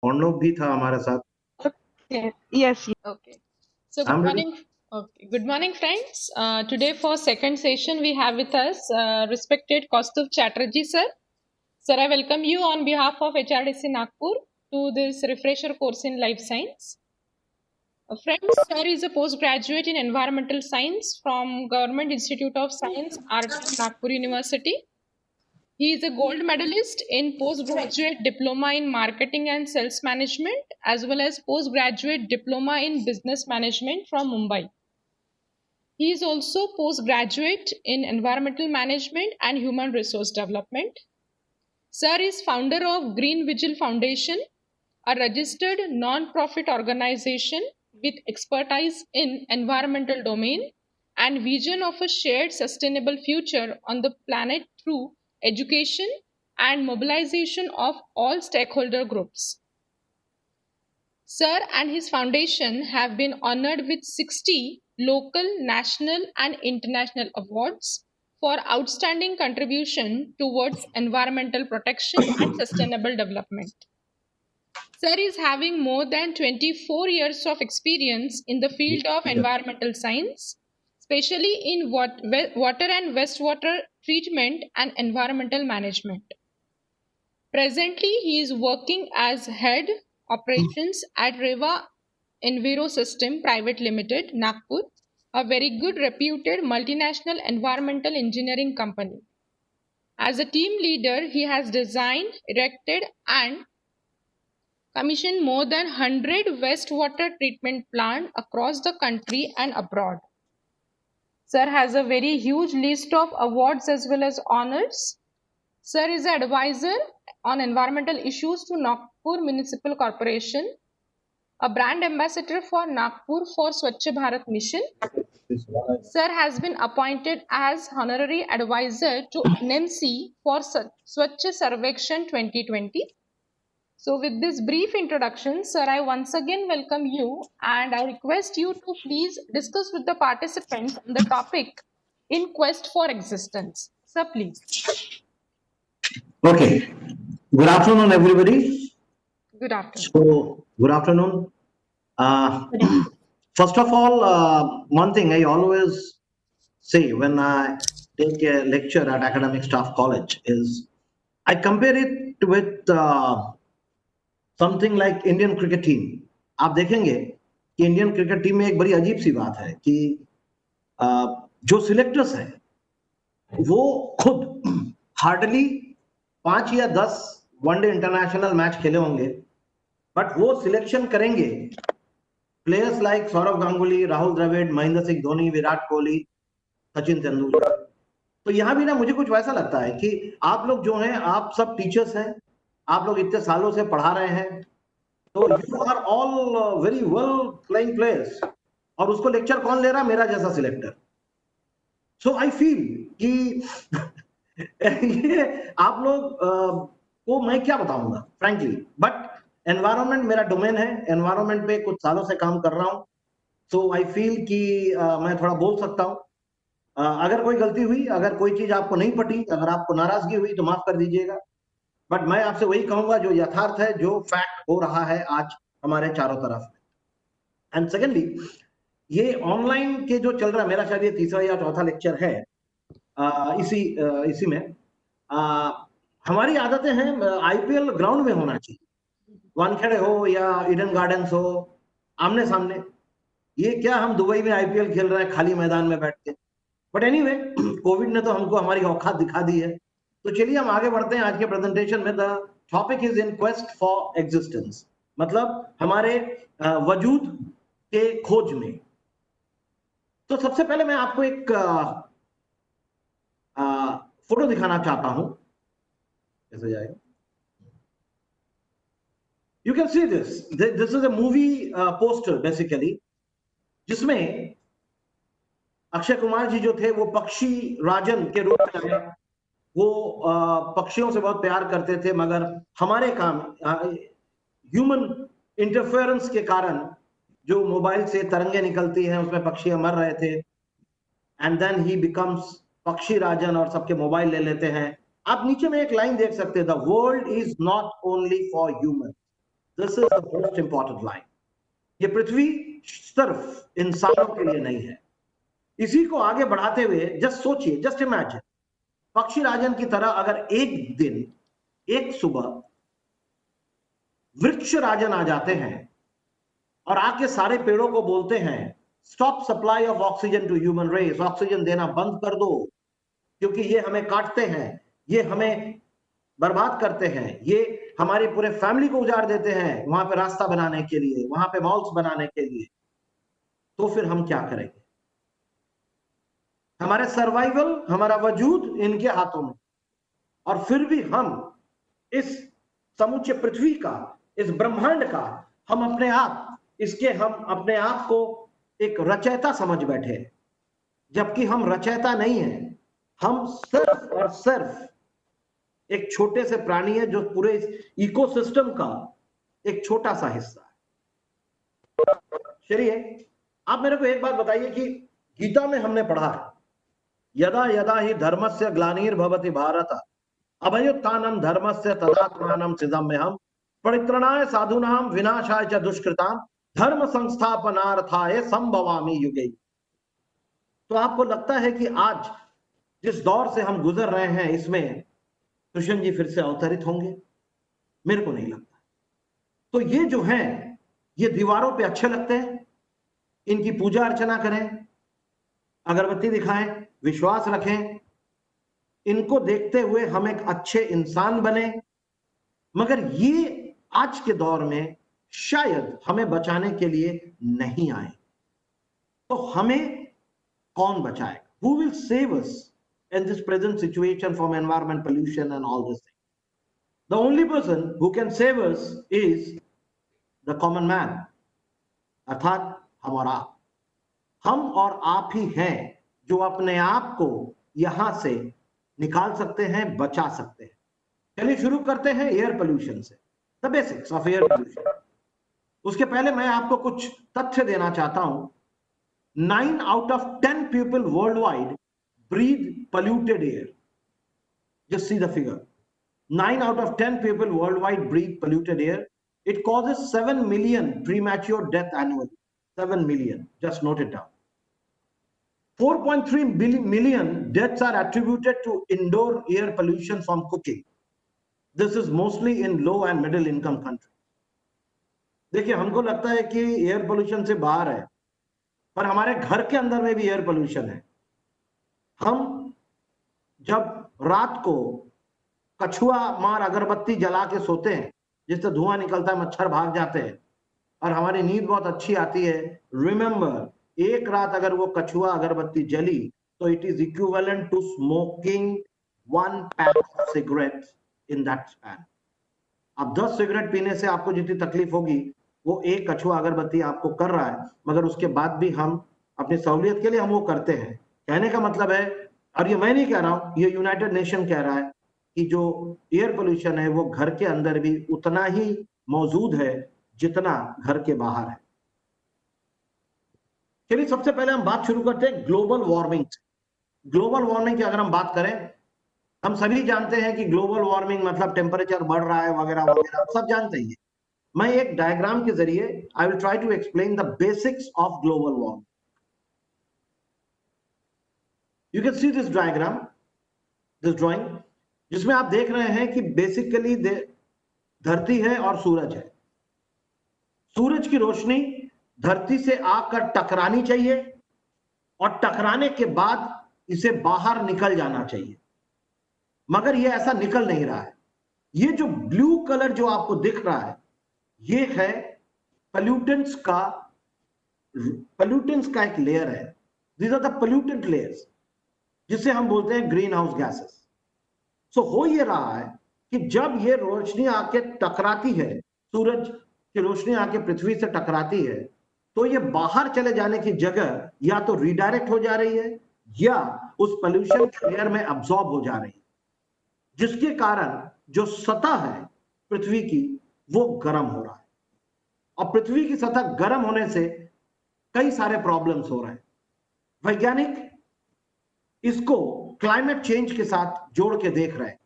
अर्णव भी था हमारे साथ. Okay. Yes. Okay. So I'm good ready. morning. Okay. Good morning, friends. Today for second session we have with us respected Kaustubh Chatterjee sir. Sir, I welcome you on behalf of HRDC Nagpur to this refresher course in life science. Friends, sir is a postgraduate in environmental science from Government Institute of Science, RT, Nagpur University. He is a gold medalist in postgraduate diploma in marketing and sales management as well as postgraduate diploma in business management from Mumbai. He is also postgraduate in environmental management and human resource development. Sir is founder of Green Vigil Foundation, a registered non-profit organization with expertise in environmental domain and vision of a shared sustainable future on the planet through education and mobilization of all stakeholder groups. Sir and his foundation have been honored with 60 local, national, and international awards for outstanding contribution towards environmental protection and sustainable development. Sir is having more than 24 years of experience in the field of environmental science, especially in water and wastewater treatment and environmental management. Presently, he is working as head operations at Reva Enviro System Private Limited, Nagpur, a very good reputed multinational environmental engineering company. As a team leader, he has designed, erected, and commissioned more than 100 wastewater treatment plants across the country and abroad. Sir has a very huge list of awards as well as honors. Sir is an advisor on environmental issues to Nagpur Municipal Corporation, a brand ambassador for Nagpur for Swachh Bharat Mission. Sir has been appointed as honorary advisor to NMC for Swachh Sarvekshan 2020. So with this brief introduction, sir, I once again welcome you and I request you to please discuss with the participants on the topic in quest for existence. Sir, please. Okay. Good afternoon, everybody. Good afternoon. So, good afternoon. First of all, one thing I always say when I take a lecture at Academic Staff College is I compare it with something like Indian cricket team. आप देखेंगे कि Indian cricket team में एक बड़ी अजीब सी बात है कि जो सिलेक्टर्स हैं वो खुद हार्डली 5 या 10 वनडे इंटरनेशनल मैच खेले होंगे, बट वो सिलेक्शन करेंगे प्लेयर्स लाइक सौरव गांगुली, राहुल द्रविड़, महेंद्र सिंह धोनी, विराट कोहली, सचिन तेंदुलकर. तो यहां भी ना मुझे कुछ वैसा लगता है कि आप लोग जो हैं, आप सब टीचर्स हैं, आप लोग इतने सालों से पढ़ा रहे हैं, तो you are all very well playing players, और उसको लेक्चर कौन ले रहा है? मेरा जैसा सिलेक्टर. सो आई फील कि ये आप लोग को मैं क्या बताऊंगा फ्रैंकली, बट एनवायरनमेंट मेरा डोमेन है, एनवायरनमेंट पे कुछ सालों से काम कर रहा हूं, सो आई फील कि मैं थोड़ा बोल सकता हूं. अगर कोई गलती हुई, अगर कोई चीज आपको नहीं पटी, अगर आपको नाराजगी हुई तो माफ कर दीजिएगा, बट मैं आपसे वही कहूंगा जो यथार्थ है, जो फैक्ट हो रहा है आज हमारे चारों तरफ. एंड सेकेंडली, ये ऑनलाइन के जो चल रहा है, मेरा शायद ये तीसरा या चौथा लेक्चर है इसी में. हमारी आदतें हैं आईपीएल ग्राउंड में होना चाहिए, वानखेड़े हो या ईडन गार्डन्स हो, आमने सामने. ये क्या हम दुबई में आईपीएल खेल रहे हैं खाली मैदान में बैठ के? बट एनीवे, कोविड ने तो हमको हमारी औकात दिखा दी है. तो चलिए हम आगे बढ़ते हैं आज के प्रेजेंटेशन में. The topic is in quest for existence, मतलब हमारे वजूद के खोज में. तो सबसे पहले मैं आपको एक फोटो दिखाना चाहता हूं. कैसे जाएगा? You can see this is a movie poster basically, जिसमें अक्षय कुमार जी जो थे वो पक्षी राजन के रूप में आए. वो पक्षियों से बहुत प्यार करते थे, मगर हमारे काम ह्यूमन इंटरफेरेंस के कारण जो मोबाइल से तरंगे निकलती हैं उसमें पक्षी मर रहे थे. एंड देन ही बिकम्स पक्षी राजन और सबके मोबाइल ले लेते हैं. आप नीचे में एक लाइन देख सकते हैं, the world is not only for human. This is the most important line. ये पृथ्वी सिर्फ इंसानों के लिए नहीं है। इसी को आगे बढ़ाते हुए जस्ट सोचिए, जस्ट इमेजिन, पक्षी राजन की तरह अगर एक दिन, एक सुबह वृक्ष राजन आ जाते हैं और आके सारे पेड़ों को बोलते हैं stop supply of oxygen to human race, oxygen देना बंद कर दो, क्योंकि ये हमें काटते हैं, ये हमें बर्बाद करते हैं, ये हमारी पूरे फैमिली को उजाड़ देते हैं वहां पे रास्ता बनाने के लिए, वहां पे मॉल्स बनाने के लिए। तो फिर हम क्या करेंगे? हमारे सर्वाइवल, हमारा वजूद इनके हाथों में, और फिर भी हम इस समूचे पृथ्वी का, इस ब्रह्मांड का, हम अपने आप को एक रचयिता समझ बैठे, जबकि हम रचयिता नहीं है। हम सिर्फ और सिर्फ एक छोटे से प्राणी है जो पूरे इकोसिस्टम का एक छोटा सा हिस्सा है। चलिए, आप मेरे को एक बात बताइए कि गीता में हमने पढ़ा है, यदा यदा ही धर्मस्य ग्लानिर्भवति भारत अभयुत्थानम धर्मस्य तदात्मानं सृजाम्यहम् परित्राणाय साधूनां विनाशाय च दुष्कृतां धर्म संस्थापनार्थाय संभवामि युगे। तो आपको लगता है कि आज जिस दौर से हम गुजर रहे हैं इसमें कृष्ण जी फिर से अवतरित होंगे? मेरे को नहीं लगता। तो ये जो है, ये दीवारों पे अच्छे लगते हैं, इनकी पूजा अर्चना करें, अगरबत्ती दिखाएं, विश्वास रखें, इनको देखते हुए हम एक अच्छे इंसान बने, मगर ये आज के दौर में शायद हमें बचाने के लिए नहीं आए। तो हमें कौन बचाएगा? Who will save us in this present situation from environment pollution and all this thing? The only person who can save us is the common man, अर्थात हम और आप। हम और आप ही हैं जो अपने आप को यहां से निकाल सकते हैं, बचा सकते हैं। चलिए शुरू करते हैं एयर पोल्यूशन से, the basics of air pollution. उसके पहले मैं आपको कुछ तथ्य देना चाहता हूं। 9 out of 10 people worldwide breathe polluted air. Just see the figure. 9 out of 10 people worldwide breathe polluted air. It causes 7 million premature death annually. 7 million. Just note it down. 4.3 million deaths are attributed to indoor air pollution from cooking. This is mostly in low and middle income countries. देखिए, हमको लगता है कि air pollution से बाहर है, पर हमारे घर के अंदर में भी एयर पोल्यूशन है। हम जब रात को कछुआ मार अगरबत्ती जला के सोते हैं, जिससे धुआं निकलता है, मच्छर भाग जाते हैं और हमारी नींद बहुत अच्छी आती है। रिमेंबर, एक रात अगर वो कछुआ अगरबत्ती जली तो it is equivalent to smoking 1 pack of cigarette in that span. अब 10 सिगरेट पीने से आपको जितनी तकलीफ होगी वो एक कछुआ अगरबत्ती आपको कर रहा है, मगर उसके बाद भी हम अपनी सहूलियत के लिए हम वो करते हैं। कहने का मतलब है, और ये मैं नहीं कह रहा हूं, ये यूनाइटेड नेशन कह रहा है कि जो एयर पोल्यूशन है वो घर के अंदर भी उतना ही मौजूद है जितना घर के बाहर है। चलिए सबसे पहले हम बात शुरू करते हैं ग्लोबल वार्मिंग। ग्लोबल वार्मिंग की अगर हम बात करें, हम सभी जानते हैं कि ग्लोबल वार्मिंग मतलब टेम्परेचर बढ़ रहा है वगैरह वगैरह, सब जानते हैं। मैं एक डायग्राम के जरिए I will try to explain the basics of global warming. You can see this diagram, this drawing, जिसमें आप देख रहे हैं कि बेसिकली धरती है और सूरज है। सूरज की रोशनी धरती से आकर टकरानी चाहिए और टकराने के बाद इसे बाहर निकल जाना चाहिए, मगर यह ऐसा निकल नहीं रहा है। ये जो ब्लू कलर जो आपको दिख रहा है, ये है पोल्यूटेंट्स का एक लेयर है। These are the pollutant layers, जिसे हम बोलते हैं ग्रीन हाउस गैसेस। सो हो ये रहा है कि जब ये रोशनी आके टकराती है, सूरज की रोशनी आके पृथ्वी से टकराती है, तो ये बाहर चले जाने की जगह या तो रीडायरेक्ट हो जा रही है या उस पोल्यूशन के लेयर में अब्सॉर्ब हो जा रही है, जिसके कारण जो सतह है पृथ्वी की वो गर्म हो रहा है। और पृथ्वी की सतह गर्म होने से कई सारे प्रॉब्लम्स हो रहे हैं। वैज्ञानिक इसको क्लाइमेट चेंज के साथ जोड़ के देख रहे हैं।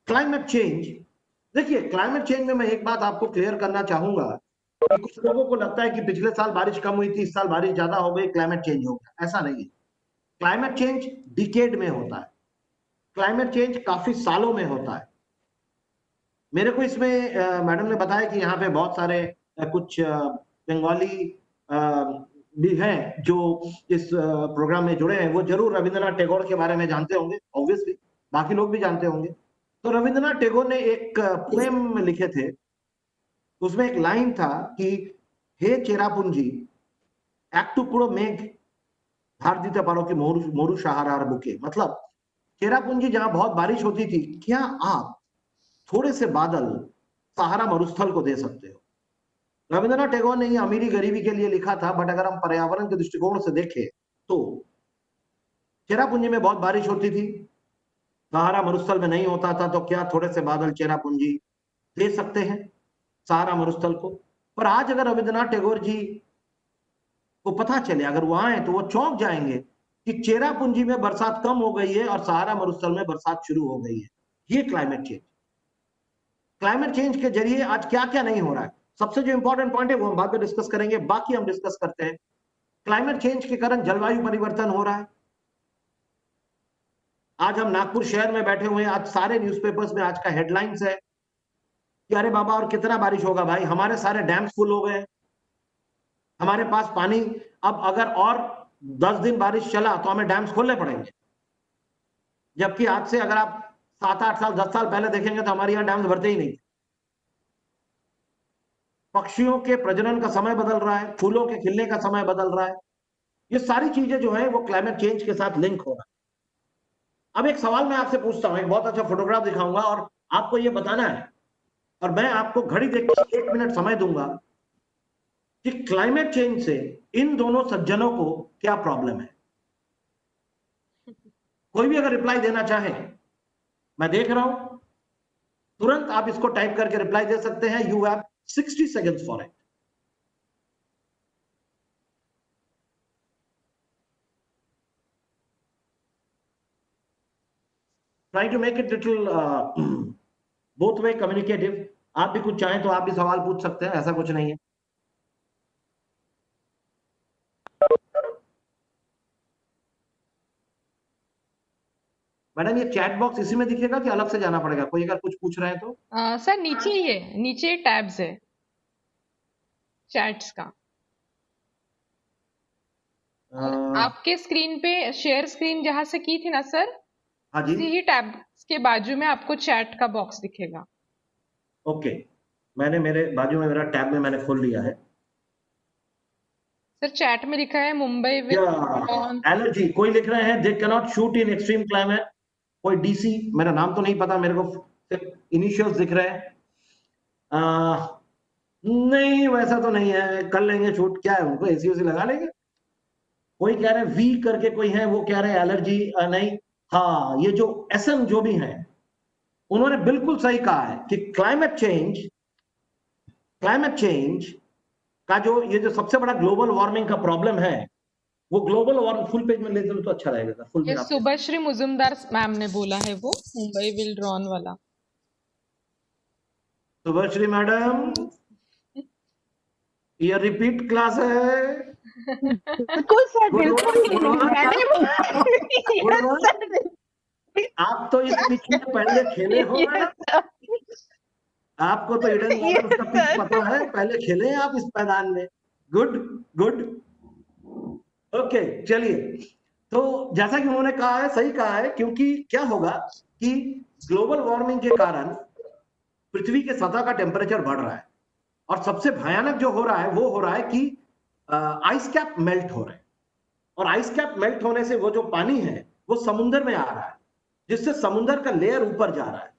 क्लाइमेट चेंज देखिए, क्लाइमेट चेंज में मैं एक बात आपको क्लियर करना चाहूंगा कि कुछ लोगों को लगता है कि पिछले साल बारिश कम हुई थी, इस साल बारिश ज्यादा हो गई, क्लाइमेट चेंज हो गया। ऐसा नहीं है। क्लाइमेट चेंज डिकेड में होता है, क्लाइमेट चेंज काफी सालों में होता है। मेरे को इसमें मैडम ने बताया कि यहाँ पे बहुत सारे कुछ बंगाली भी हैं जो इस प्रोग्राम में जुड़े हैं। वो जरूर रविंद्रनाथ टैगोर के बारे में जानते होंगे, ऑब्वियसली बाकी लोग भी जानते होंगे। तो रविंद्रनाथ टैगोर ने एक पोएम लिखे थे, उसमें एक लाइन था कि हे चेरापुंजी एक टुकड़ो मेघ धार दीते पारो कि मोरू सहारार बुके। मतलब चेरापुंजी जहां बहुत बारिश होती थी, क्या आप थोड़े से बादल सहारा मरुस्थल को दे सकते हो? रविंद्रनाथ टैगोर ने ये अमीरी गरीबी के लिए लिखा था, बट अगर हम पर्यावरण के दृष्टिकोण से देखें तो चेरापुंजी में बहुत बारिश होती थी, सहारा मरुस्थल में नहीं होता था, तो क्या थोड़े से बादल चेरापुंजी दे सकते हैं सहारा मरुस्थल को? पर आज अगर रविंद्रनाथ टैगोर जी को पता चले, अगर वो आए, तो वो चौंक जाएंगे कि चेरापुंजी में बरसात कम हो गई है और सहारा मरुस्थल में बरसात शुरू हो गई है। ये क्लाइमेट चेंज। क्लाइमेट चेंज के जरिए आज क्या क्या नहीं हो रहा है, सबसे जो इंपॉर्टेंट पॉइंट है वो हम बाद में डिस्कस करेंगे, बाकी हम डिस्कस करते हैं। क्लाइमेट चेंज के कारण जलवायु परिवर्तन हो रहा है। आज हम नागपुर शहर में बैठे हुए हैं, आज सारे न्यूज़पेपर्स में आज का हेडलाइंस है कि अरे बाबा और कितना बारिश होगा भाई, हमारे सारे डैम्स फुल हो गए, हमारे पास पानी, अब अगर और 10 दिन बारिश चला तो हमें डैम्स खोलने पड़ेंगे। जबकि आज से अगर आप 7-8 साल 10 साल पहले देखेंगे तो हमारे यहाँ डैम्स भरते ही नहीं। पक्षियों के प्रजनन का समय बदल रहा है, फूलों के खिलने का समय बदल रहा है। ये सारी चीजें जो है वो क्लाइमेट चेंज के साथ लिंक हो रहा है। अब एक सवाल मैं आपसे पूछता हूं, एक बहुत अच्छा फोटोग्राफ दिखाऊंगा और आपको ये बताना है, और मैं आपको घड़ी देख के 1 मिनट समय दूंगा कि क्लाइमेट चेंज से इन दोनों सज्जनों को क्या प्रॉब्लम है। कोई भी अगर रिप्लाई देना चाहे, मैं देख रहा हूं, तुरंत आप इसको टाइप करके रिप्लाई दे सकते हैं। You have 60 seconds for it. Try to make it little both way communicative. आप भी कुछ चाहें तो आप भी सवाल पूछ सकते हैं, ऐसा कुछ नहीं है। मैडम, ये चैट बॉक्स इसी में दिखेगा कि अलग से जाना पड़ेगा? कोई अगर कुछ पूछ रहे हैं तो सर नीचे ही है, नीचे टैब्स है चैट्स का। आपके स्क्रीन पे शेयर स्क्रीन जहां से की थी ना सर, हाँ जी, उसी ही टैब के बाजू में आपको चैट का बॉक्स दिखेगा। ओके। मैंने मेरे बाजू में मेरा टैब में मैंने खोल लिया है। सर चैट में लिखा है मुंबई क्या विल ऑन। एलर्जी कोई लिख रहे हैं, they can not shoot in extreme climate. कोई डीसी, मेरा नाम तो नहीं पता, मेरे को सिर्फ इनिशियल्स दिख रहे हैं। नहीं, वैसा तो नहीं है, कर लेंगे शूट, क्या है, उनको एसी उसी लगा लेंगे। कोई कह रहे हैं वी करके कोई है, वो कह रहे हैं एलर्जी नहीं। हाँ, ये जो एसएम जो भी हैं, उन्होंने बिल्कुल सही कहा है कि क्लाइमेट चेंज का जो ये जो सबसे बड़ा ग्लोबल वार्मिंग का प्रॉब्लम है, वो ग्लोबल वार्मिंग, फुल पेज में ले चलो तो अच्छा रहेगा, फुल ये में आप। सुभाश्री मुजुमदार मैम ने बोला है, वो मुंबई विल ड्रॉन वाला। शुभश्री मैडम, ये रिपीट क्लास है। बिल्कुल सर, गुड बिल्कुल वन, ही गुड नहीं, वन, मैंने गुड यस वन। सर, आप तो इस पिच में पहले खेले हो यस मैडम, सर, आपको तो ईडन गार्डन्स यस का पिच सर। पता है, पहले खेले हैं आप इस मैदान में। Good, good, okay. चलिए, तो जैसा कि उन्होंने कहा है, सही कहा है, क्योंकि क्या होगा कि ग्लोबल वार्मिंग के कारण पृथ्वी के सतह का टेम्परेचर बढ़ रहा है, और सबसे भयानक जो हो रहा है वो हो रहा है कि आइस कैप मेल्ट हो रहे हैं, और आइस कैप मेल्ट होने से वो जो पानी है वो समुद्र में आ रहा है, जिससे समुद्र का लेयर ऊपर जा रहा है।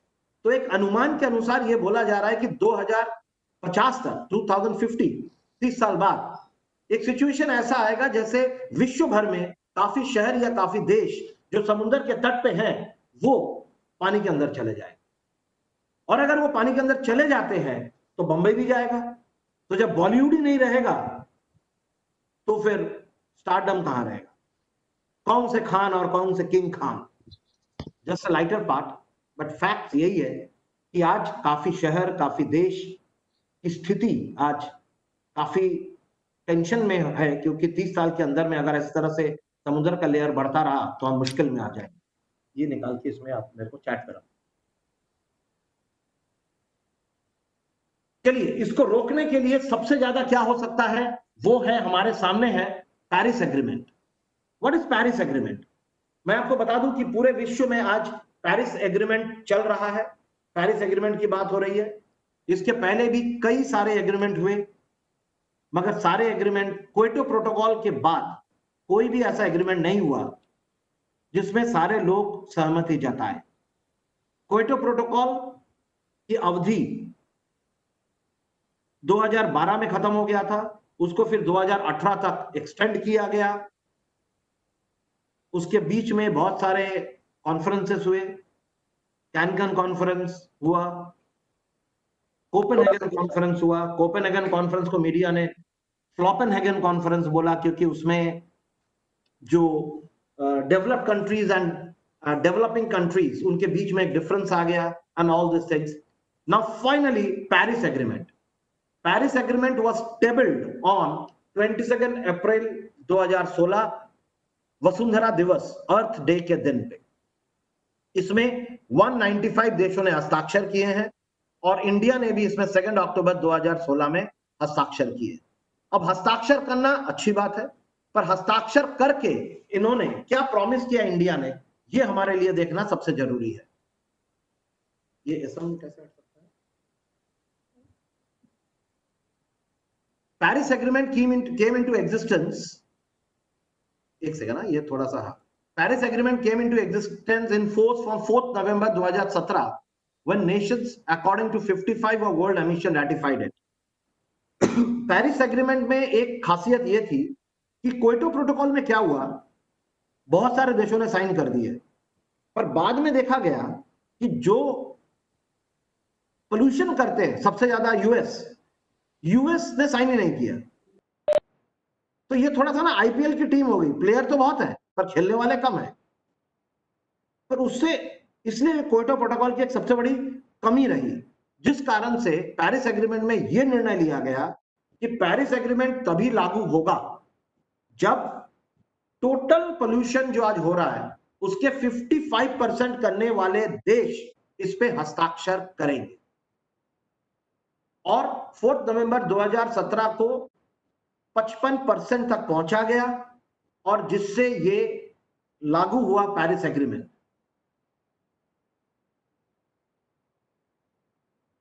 तो एक अनुमान के अनुसार ये बोला जा रहा है कि 2050 तक, 2050, 30 साल बाद एक सिचुएशन ऐसा आएगा जैसे विश्व भर में काफी शहर या काफी देश जो समुद्र के तट पे हैं वो पानी के अंदर चले जाए। और अगर वो पानी के अंदर चले जाते हैं तो बंबई भी जाएगा। तो जब बॉलीवुड ही नहीं रहेगा तो फिर स्टारडम कहां रहेगा? कौन से खान और कौन से king Khan? Just a lighter part, but fact यही है कि आज काफी शहर, काफी देश की स्थिति आज काफी टेंशन में है, क्योंकि 30 साल के अंदर में अगर इस तरह से समुद्र का लेयर बढ़ता रहा तो हम मुश्किल में आ जाएंगे। ये निकाल के इसमें आप मेरे को चैट करा। चलिए, इसको रोकने के लिए सबसे ज्यादा क्या हो सकता है, वो है हमारे सामने है Paris agreement. What is Paris agreement? मैं आपको बता दूं कि पूरे विश्व में आज पेरिस एग्रीमेंट चल रहा है, पेरिस एग्रीमेंट की बात हो रही है। इसके पहले भी कई सारे एग्रीमेंट हुए, मगर सारे एग्रीमेंट, क्योटो प्रोटोकॉल के बाद कोई भी ऐसा एग्रीमेंट नहीं हुआ जिसमें सारे लोग सहमति जताए। क्योटो प्रोटोकॉल की अवधि 2012 में खत्म हो गया था, उसको फिर 2018 तक एक्सटेंड किया गया। उसके बीच में बहुत सारे कॉन्फ्रेंसेस हुए, कैनकन कॉन्फ्रेंस हुआ, कोपेनहेगन कॉन्फ्रेंस हुआ। कोपेनहेगन कॉन्फ्रेंस को मीडिया ने फ्लॉपेनहेगन कॉन्फ्रेंस बोला, क्योंकि उसमें जो developed countries and developing countries, उनके बीच में एक डिफरेंस आ गया and all this things. Now finally Paris agreement. Paris agreement was tabled on 22 अप्रैल 2016, वसुंधरा दिवस, अर्थ डे के दिन पे। इसमें 195 देशों ने हस्ताक्षर किए हैं और इंडिया ने भी इसमें 2 अक्टूबर 2016 में हस्ताक्षर किए। अब हस्ताक्षर करना अच्छी बात है, पर हस्ताक्षर करके इन्होंने क्या प्रॉमिस किया इंडिया ने, ये हमारे लिए देखना सबसे जरूरी है। ये कैसे हट सकता है? Paris agreement came into existence, एक सेकंड ना, ये थोड़ा सा, Paris Agreement came into existence in force from 4th November 2017 when nations according to 55 of world emission ratified it. Paris agreement में एक खासियत यह थी कि क्योटो प्रोटोकॉल में क्या हुआ, बहुत सारे देशों ने साइन कर दिए, पर बाद में देखा गया कि जो पोल्यूशन करते हैं सबसे ज्यादा यूएस ने साइन ही नहीं किया। तो ये थोड़ा सा ना आईपीएल की टीम हो गई, प्लेयर तो बहुत है पर खेलने वाले कम है। पर उससे इसलिए क्योटो प्रोटोकॉल की एक सबसे बड़ी कमी रही, जिस कारण से पेरिस एग्रीमेंट में यह निर्णय लिया गया कि पेरिस एग्रीमेंट तभी लागू होगा जब टोटल पोल्यूशन जो आज हो रहा है उसके 55% करने वाले देश इस पे हस्ताक्षर करेंगे। और 4 नवंबर 2017 को 55% तक पहुंचा गया और जिससे ये लागू हुआ पेरिस एग्रीमेंट।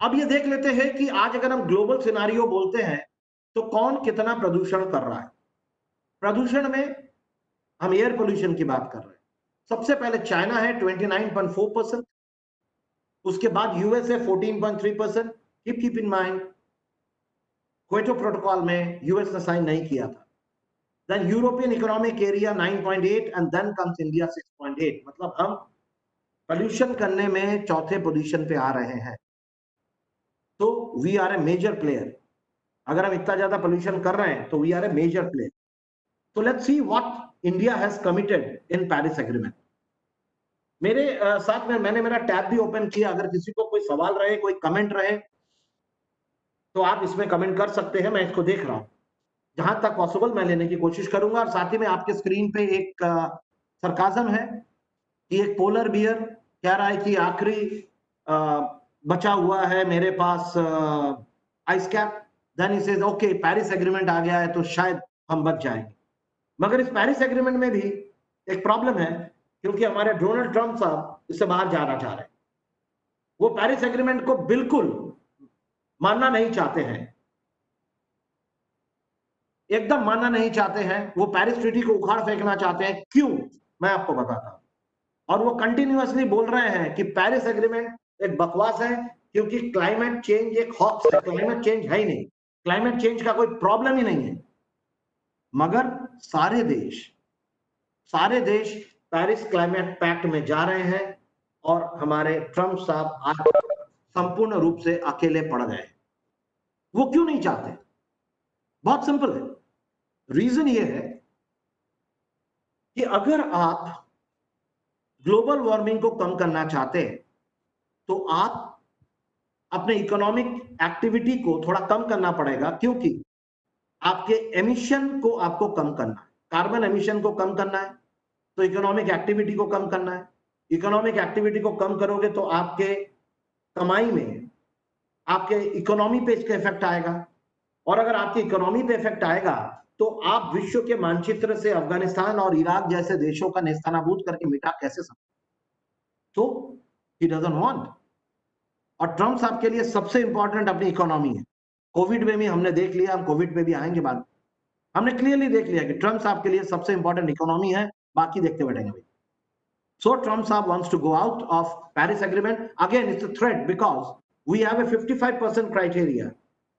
अब ये देख लेते हैं कि आज अगर हम ग्लोबल सिनारियो बोलते हैं तो कौन कितना प्रदूषण कर रहा है। प्रदूषण में हम एयर पोल्यूशन की बात कर रहे हैं। सबसे पहले चाइना है 29.4%, उसके बाद यूएस है 14.3%। Keep in mind Kyoto protocol में यूएस ने साइन नहीं किया था। Then European economic area 9.8 and then comes India 6.8। मतलब हम पोल्यूशन करने में चौथे पोजीशन पे आ रहे हैं। तो we are a major player. अगर हम इतना ज्यादा पोल्यूशन कर रहे हैं तो we are a major player. तो let's see what India has committed in Paris agreement. मेरे साथ में मैंने मेरा टैब भी ओपन किया, अगर किसी को कोई सवाल रहे, कोई कमेंट रहे तो आप इसमें कमेंट कर सकते हैं। मैं इसको देख रहा हूं, जहां तक पॉसिबल मैं लेने की कोशिश करूंगा। और साथ ही में आपके स्क्रीन पे एक सरकाजम है कि एक पोलर बियर कह रहा है कि आखिरी बचा हुआ है मेरे पास ice cap. Then he says okay Paris agreement आ गया है तो शायद हम बच जाएंगे। मगर इस पेरिस एग्रीमेंट में भी एक प्रॉब्लम है, क्योंकि हमारे डोनाल्ड ट्रंप साहब इससे बाहर जाना चाह रहे हैं। वो पेरिस एग्रीमेंट को बिल्कुल मानना नहीं चाहते हैं, एकदम मानना नहीं चाहते हैं। वो पेरिस ट्रीटी को उखाड़ फेंकना चाहते हैं। क्यों, मैं आपको बताता हूं। और वो कंटिन्यूअसली बोल रहे हैं कि पेरिस एग्रीमेंट एक बकवास है, क्योंकि क्लाइमेट चेंज एक हॉक्स है, क्लाइमेट चेंज है ही नहीं, क्लाइमेट चेंज का कोई प्रॉब्लम ही नहीं है। मगर सारे देश पेरिस क्लाइमेट पैक्ट में जा रहे हैं और हमारे ट्रंप साहब आज संपूर्ण रूप से अकेले पड़ गए। वो क्यों नहीं चाहते? बहुत सिंपल है। रीजन ये है कि अगर आप ग्लोबल वार्मिंग को कम करना चाहते हैं तो आप अपने इकोनॉमिक एक्टिविटी को थोड़ा कम करना पड़ेगा, क्योंकि आपके एमिशन को आपको कम करना है, कार्बन एमिशन को कम करना है, तो इकोनॉमिक एक्टिविटी को कम करना है। इकोनॉमिक एक्टिविटी को कम करोगे तो आपके कमाई में, आपके इकोनॉमी पे इसका इफेक्ट आएगा, और अगर आपकी इकोनॉमी पे इफेक्ट आएगा तो आप विश्व के मानचित्र से अफगानिस्तान और इराक जैसे देशों का नेस्तनाबूद करके मिटा कैसे सकते? तो ही डजंट वांट। और ट्रम्प साहब के लिए सबसे इंपॉर्टेंट अपनी इकोनॉमी है। कोविड में भी हमने देख लिया, हम कोविड पे भी आएंगे बाद में, हमने क्लियरली देख लिया कि ट्रम्प साहब के लिए सबसे इंपॉर्टेंट इकोनॉमी है, बाकी देखते बैठेंगे भाई। So Trump sahab wants to go out of Paris Agreement. Again, it's a threat because we have a 55% criteria.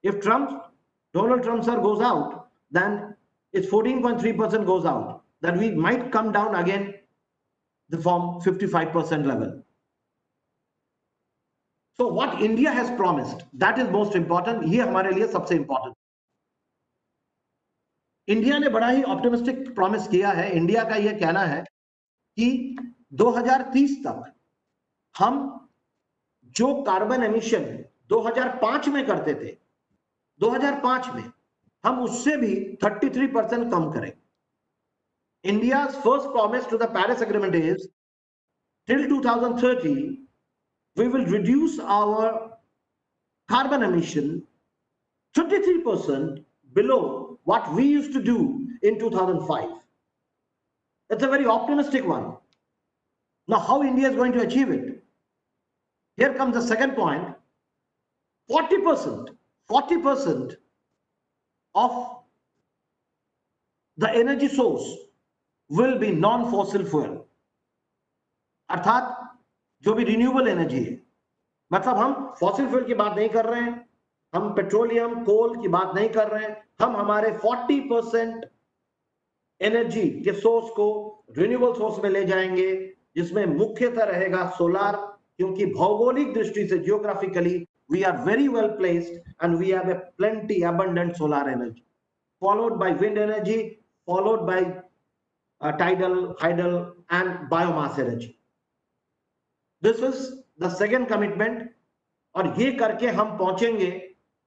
If Donald Trump sir goes out, then it's 14.3% goes out. That we might come down again from 55% level. So what India has promised, that is most important. ये हमारे लिए सबसे important. India ने बड़ा ही optimistic promise किया है। India का यह कहना है कि 2030 तक हम जो कार्बन एमिशन 2005 में करते थे, 2005 में हम उससे भी 33% कम करें। India's first promise to the Paris Agreement is till 2030 we will reduce our carbon emission 33% below what we used to do in 2005. It's a very optimistic one. Now, how India is going to achieve it? Here comes the second point. 40% of the energy source will be non-fossil fuel. अर्थात जो भी renewable energy है, मतलब हम fossil fuel की बात नहीं कर रहे हैं, हम पेट्रोलियम कोल की बात नहीं कर रहे हैं, हम हमारे 40% एनर्जी के सोर्स को रिन्यूएबल सोर्स में ले जाएंगे, जिसमें मुख्यतः रहेगा सोलार, क्योंकि भौगोलिक दृष्टि से geographically we are very well placed and we have a plenty abundant solar energy, followed by wind energy, followed by tidal, hydel and biomass energy. This is the second commitment, और ये करके हम पहुंचेंगे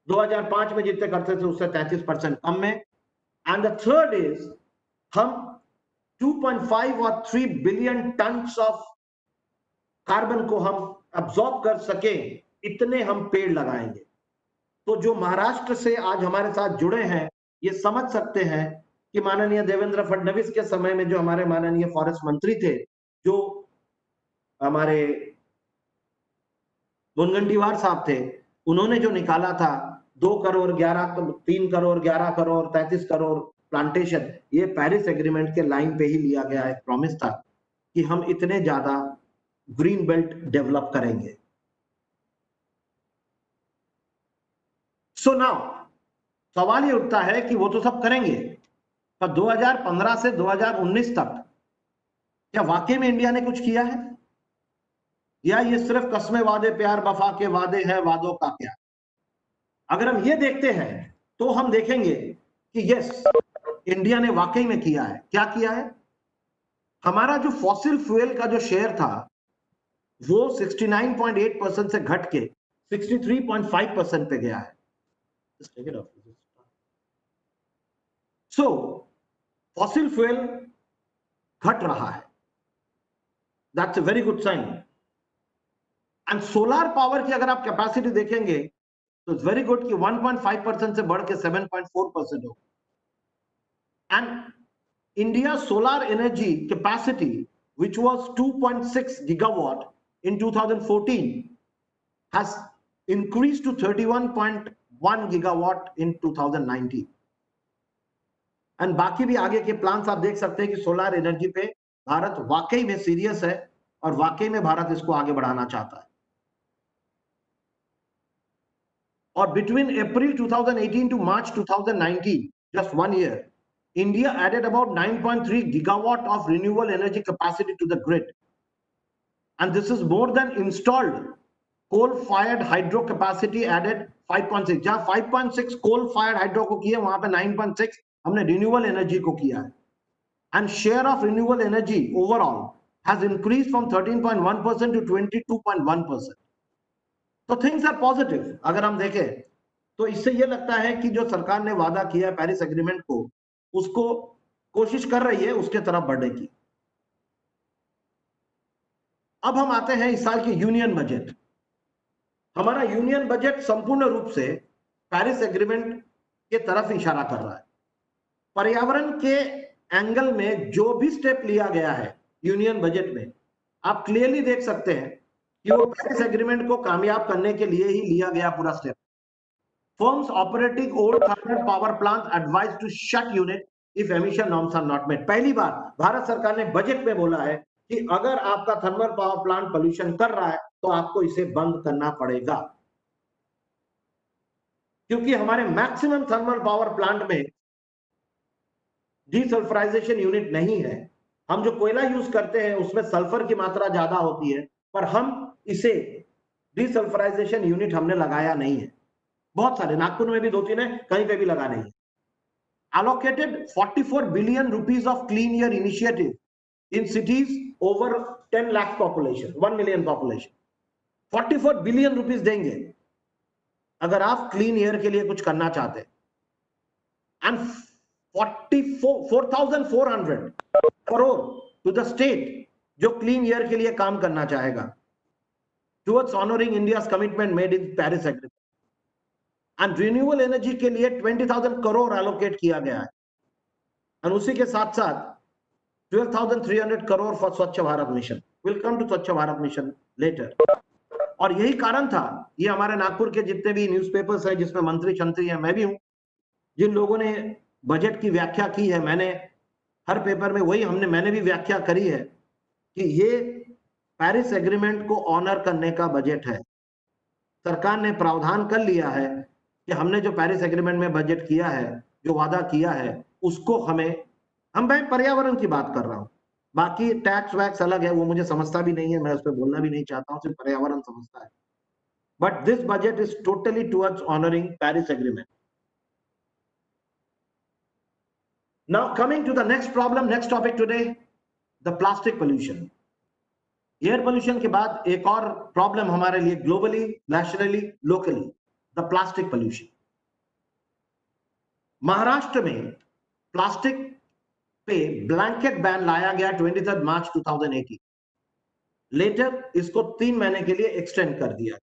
2005 में जितने करते थे उससे 33% कम में। एंड द थर्ड इज हम 2.5 और 3 बिलियन टन्स ऑफ कार्बन को हम अब्सॉर्ब कर सके, इतने हम पेड़ लगाएंगे। तो जो महाराष्ट्र से आज हमारे साथ जुड़े हैं ये समझ सकते हैं कि माननीय देवेंद्र फडणवीस के समय में जो हमारे माननीय फॉरेस्ट मंत्री थे, जो हमारे मुनगंटीवार साहब थे, उन्होंने जो निकाला था 2 करोड़ 11, 3 करोड़ 11 करोड़ 33 करोड़ प्लांटेशन, ये पेरिस एग्रीमेंट के लाइन पे ही लिया गया एक प्रॉमिस था कि हम इतने ज्यादा ग्रीन बेल्ट डेवलप करेंगे। सो नाउ सवाल ये उठता है कि वो तो सब करेंगे, पर 2015 से 2019 तक क्या वाकई में इंडिया ने कुछ किया है, या ये सिर्फ कस्मे वादे प्यार वफा के वादे हैं, वादों का क्या? अगर हम ये देखते हैं तो हम देखेंगे कि यस, इंडिया ने वाकई में किया है। क्या किया है? हमारा जो फॉसिल फ्यूल का जो शेयर था वो 69.8% से घट के 63.5% पे गया है। सो फॉसिल फ्यूल घट रहा है, that's a very good sign. And solar power की अगर आप कैपेसिटी देखेंगे तो इट्स वेरी गुड कि 1.5% से बढ़ के 7.4% हो। And India solar energy capacity which was 2.6 gigawatt in 2014 has increased to 31.1 gigawatt in 2019. And बाकी भी आगे के प्लान्स आप देख सकते हैं कि सोलार एनर्जी पे भारत वाकई में सीरियस है और वाकई में भारत इसको आगे बढ़ाना चाहता है। और between April 2018 to March 2019, just 1 year, India added about 9.3 gigawatt of renewable energy capacity to the grid, and this is more than installed coal-fired hydro capacity added 5.6. जहां 5.6 coal-fired hydro को किया, वहां पे 9.6 हमने renewable energy को किया है, and share of renewable energy overall has increased from 13.1% to 22.1%. तो थिंग्स आर पॉजिटिव अगर हम देखें तो। इससे यह लगता है कि जो सरकार ने वादा किया है पेरिस एग्रीमेंट को, उसको कोशिश कर रही है उसके तरफ बढ़ने की। अब हम आते हैं इस साल की यूनियन बजट। हमारा यूनियन बजट संपूर्ण रूप से पेरिस एग्रीमेंट के तरफ इशारा कर रहा है। पर्यावरण के एंगल में जो भी स्टेप लिया गया है यूनियन बजट में, आप क्लियरली देख सकते हैं कि वो पेरिस एग्रीमेंट को कामयाब करने के लिए ही लिया गया पूरा step. Firms operating old thermal power plants advised to shut unit if emission norms are not met। पहली बार भारत सरकार ने बजट में बोला है कि अगर आपका थर्मल पावर प्लांट पोल्यूशन कर रहा है तो आपको इसे बंद करना पड़ेगा, क्योंकि हमारे मैक्सिमम थर्मल पावर प्लांट में डीसल्फराइजेशन यूनिट नहीं है। हम जो कोयला यूज करते हैं उसमें सल्फर की मात्रा ज्यादा होती है, पर हम इसे डीसल्फराइजेशन यूनिट हमने लगाया नहीं है। बहुत सारे, नागपुर में भी 2-3 है, कहीं पे भी लगा नहीं है। Allocated 44 billion rupees of clean air initiative in cities over 10 lakh population, 1 million population। 44 billion rupees देंगे अगर आप क्लीन एयर के लिए कुछ करना चाहते हैं। And 4,400 crore to the state जो क्लीन एयर के लिए काम करना चाहेगा, towards honouring India's commitment made in Paris agreement. And renewable energy के लिए 20,000 करोड़ एलोकेट किया गया है। और उसी के साथ साथ 12,300 crore for Swachh Bharat mission. Will come to Swachh Bharat mission letter. और यही कारण था, ये हमारे नागपुर के जितने भी न्यूज़पेपर्स हैं जिसमें मंत्री शंत्री हैं, मैं भी हूं, जिन लोगों ने बजट की व्याख्या की है, मैंने हर पेपर में वही मैंने भी व्याख्या करी है कि ये पेरिस एग्रीमेंट को ऑनर करने का बजट है। सरकार ने प्रावधान कर लिया है कि हमने जो पेरिस एग्रीमेंट में बजट किया है, जो वादा किया है, उसको मैं पर्यावरण की बात कर रहा हूं। बाकी टैक्स वैक्स अलग है, वो मुझे समझता भी नहीं है, मैं उस पर बोलना भी नहीं चाहता हूं, सिर्फ पर्यावरण समझता है। But this budget is totally towards honouring Paris agreement. Now coming to the next problem, next topic today, the plastic pollution. Air pollution के बाद एक और प्रॉब्लम हमारे लिए globally, nationally, locally, the plastic pollution. Maharashtra में प्लास्टिक पे blanket ban लाया गया 23 मार्च 2018। लेटर इसको 3 महीने के लिए एक्सटेंड कर दिया।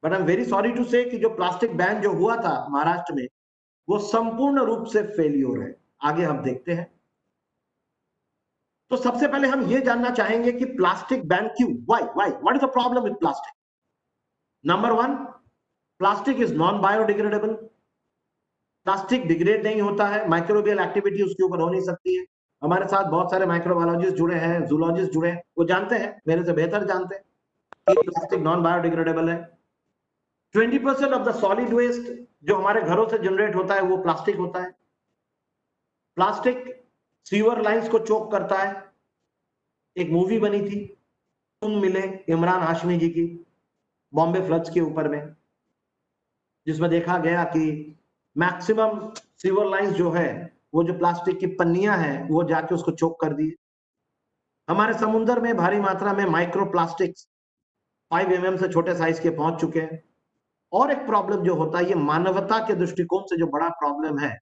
But I am very sorry to say कि जो प्लास्टिक बैन जो हुआ था महाराष्ट्र में, वो संपूर्ण रूप से फेल्योर है। आगे हम देखते हैं। तो सबसे पहले हम ये जानना चाहेंगे कि प्लास्टिक बैन क्यों, why what is the problem with plastic. Number 1, plastic is non biodegradable. Plastic degrade नहीं होता है, माइक्रोबियल एक्टिविटी उसके ऊपर हो नहीं सकती है। हमारे साथ बहुत सारे माइक्रोबायोलॉजिस्ट जुड़े हैं, जूलॉजिस्ट जुड़े हैं, वो जानते हैं, मेरे से बेहतर जानते हैं कि प्लास्टिक नॉन बायोडिग्रेडेबल है। 20% ऑफ द सॉलिड वेस्ट जो हमारे घरों से जनरेट होता है वो प्लास्टिक होता है। प्लास्टिक सीवर लाइंस को चोक करता है। एक मूवी बनी थी तुम मिले, इमरान हाशमी जी की, बॉम्बे फ्लड्स के ऊपर में, जिसमें देखा गया कि मैक्सिमम सीवर लाइंस जो है, वो जो प्लास्टिक की पन्नियां हैं, वो जाके उसको चोक कर दी। हमारे समुद्र में भारी मात्रा में माइक्रो प्लास्टिक्स 5 mm से छोटे साइज के पहुंच चुके हैं। और एक प्रॉब्लम जो होता है, ये मानवता के दृष्टिकोण से जो बड़ा प्रॉब्लम है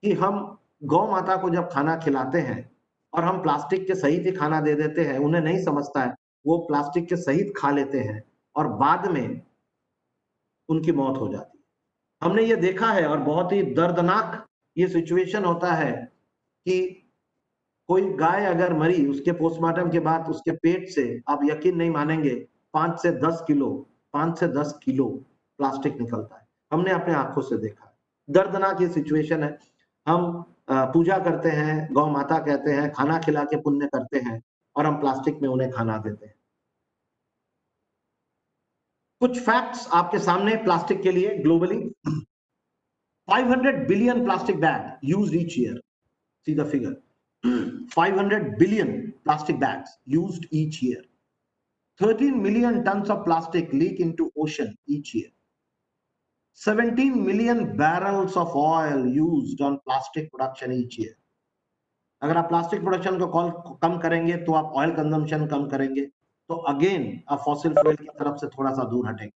कि हम गौ माता को जब खाना खिलाते हैं और हम प्लास्टिक के सहित ही खाना दे देते हैं, उन्हें नहीं समझता है, वो प्लास्टिक के सहित खा लेते हैं और बाद में उनकी मौत हो जाती है। हमने ये देखा है और बहुत ही दर्दनाक ये सिचुएशन होता है कि कोई गाय अगर मरी, उसके पोस्टमार्टम के बाद उसके पेट से, आप यकीन नहीं मानेंगे, 5 से 10 किलो प्लास्टिक निकलता है। हमने अपने आंखों से देखा है। दर्दनाक ये सिचुएशन है। हम पूजा करते हैं, गौ माता कहते हैं, खाना खिला के पुण्य करते हैं, और हम प्लास्टिक में उन्हें खाना देते हैं। कुछ फैक्ट्स आपके सामने प्लास्टिक के लिए globally. 500 billion plastic bag used each year. See the figure, 500 billion plastic bags used each year. 13 million tons of plastic leak into ocean each year. 17 million barrels of oil used on plastic production each year. अगर आप plastic production को कम करेंगे तो आप oil consumption कम करेंगे, तो again आप fossil fuel की तरफ से थोड़ा सा दूर हटेंगे।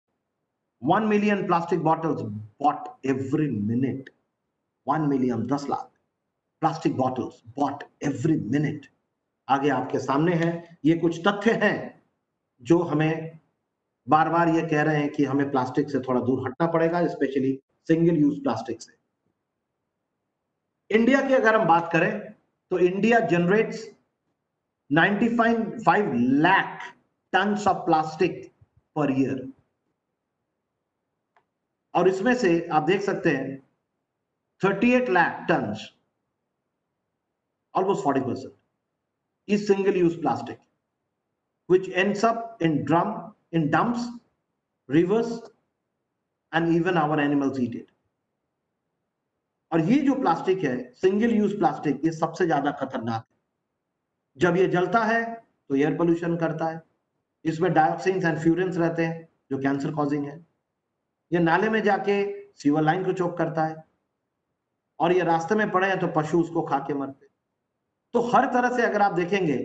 1 million plastic bottles bought every minute. 1 million, 10 lakh plastic bottles bought every minute. आगे आपके सामने है, ये कुछ तथ्य हैं जो हमें बार बार ये कह रहे हैं कि हमें प्लास्टिक से थोड़ा दूर हटना पड़ेगा, स्पेशली सिंगल यूज प्लास्टिक से। इंडिया की अगर हम बात करें तो India generates 95 lakh tons of plastic per year, और इसमें से आप देख सकते हैं 38 lakh turns, almost 40%, is single use plastic, which ends up in dumps, rivers, and even our animals eat it. और ये जो प्लास्टिक है, सिंगल यूज प्लास्टिक, ये सबसे ज्यादा खतरनाक है। जब ये जलता है तो एयर पोल्यूशन करता है, इसमें डाइऑक्सिन्स एंड फ्यूरेंस रहते हैं जो कैंसर कॉजिंग है। ये नाले में जाके सीवर लाइन को चोक करता है, और ये रास्ते में पड़े हैं तो पशु उसको खा के मरते हैं। तो हर तरह से अगर आप देखेंगे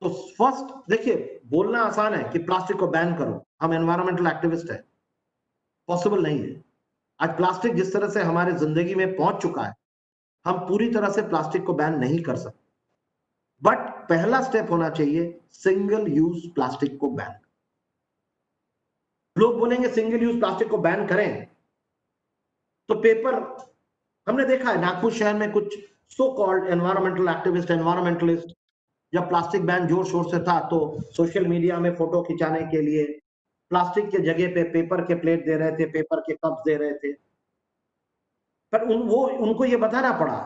तो फर्स्ट देखिए, बोलना आसान है कि प्लास्टिक को बैन करो, हम एनवायरमेंटल एक्टिविस्ट है, पॉसिबल नहीं है। आज प्लास्टिक जिस तरह से हमारे जिंदगी में पहुंच चुका है, हम पूरी तरह से प्लास्टिक को बैन नहीं कर सकते, बट पहला स्टेप होना चाहिए सिंगल यूज प्लास्टिक को बैन। लोग बोलेंगे सिंगल यूज प्लास्टिक को बैन करें तो पेपर, हमने देखा है नागपुर शहर में कुछ so called environmental activist, environmentalist, जब प्लास्टिक बैन जोर शोर से था तो सोशल मीडिया में फोटो खिंचाने के लिए प्लास्टिक के जगह पे पेपर के प्लेट दे रहे थे, पेपर के कप्स दे रहे थे। पर उनको ये बताना पड़ा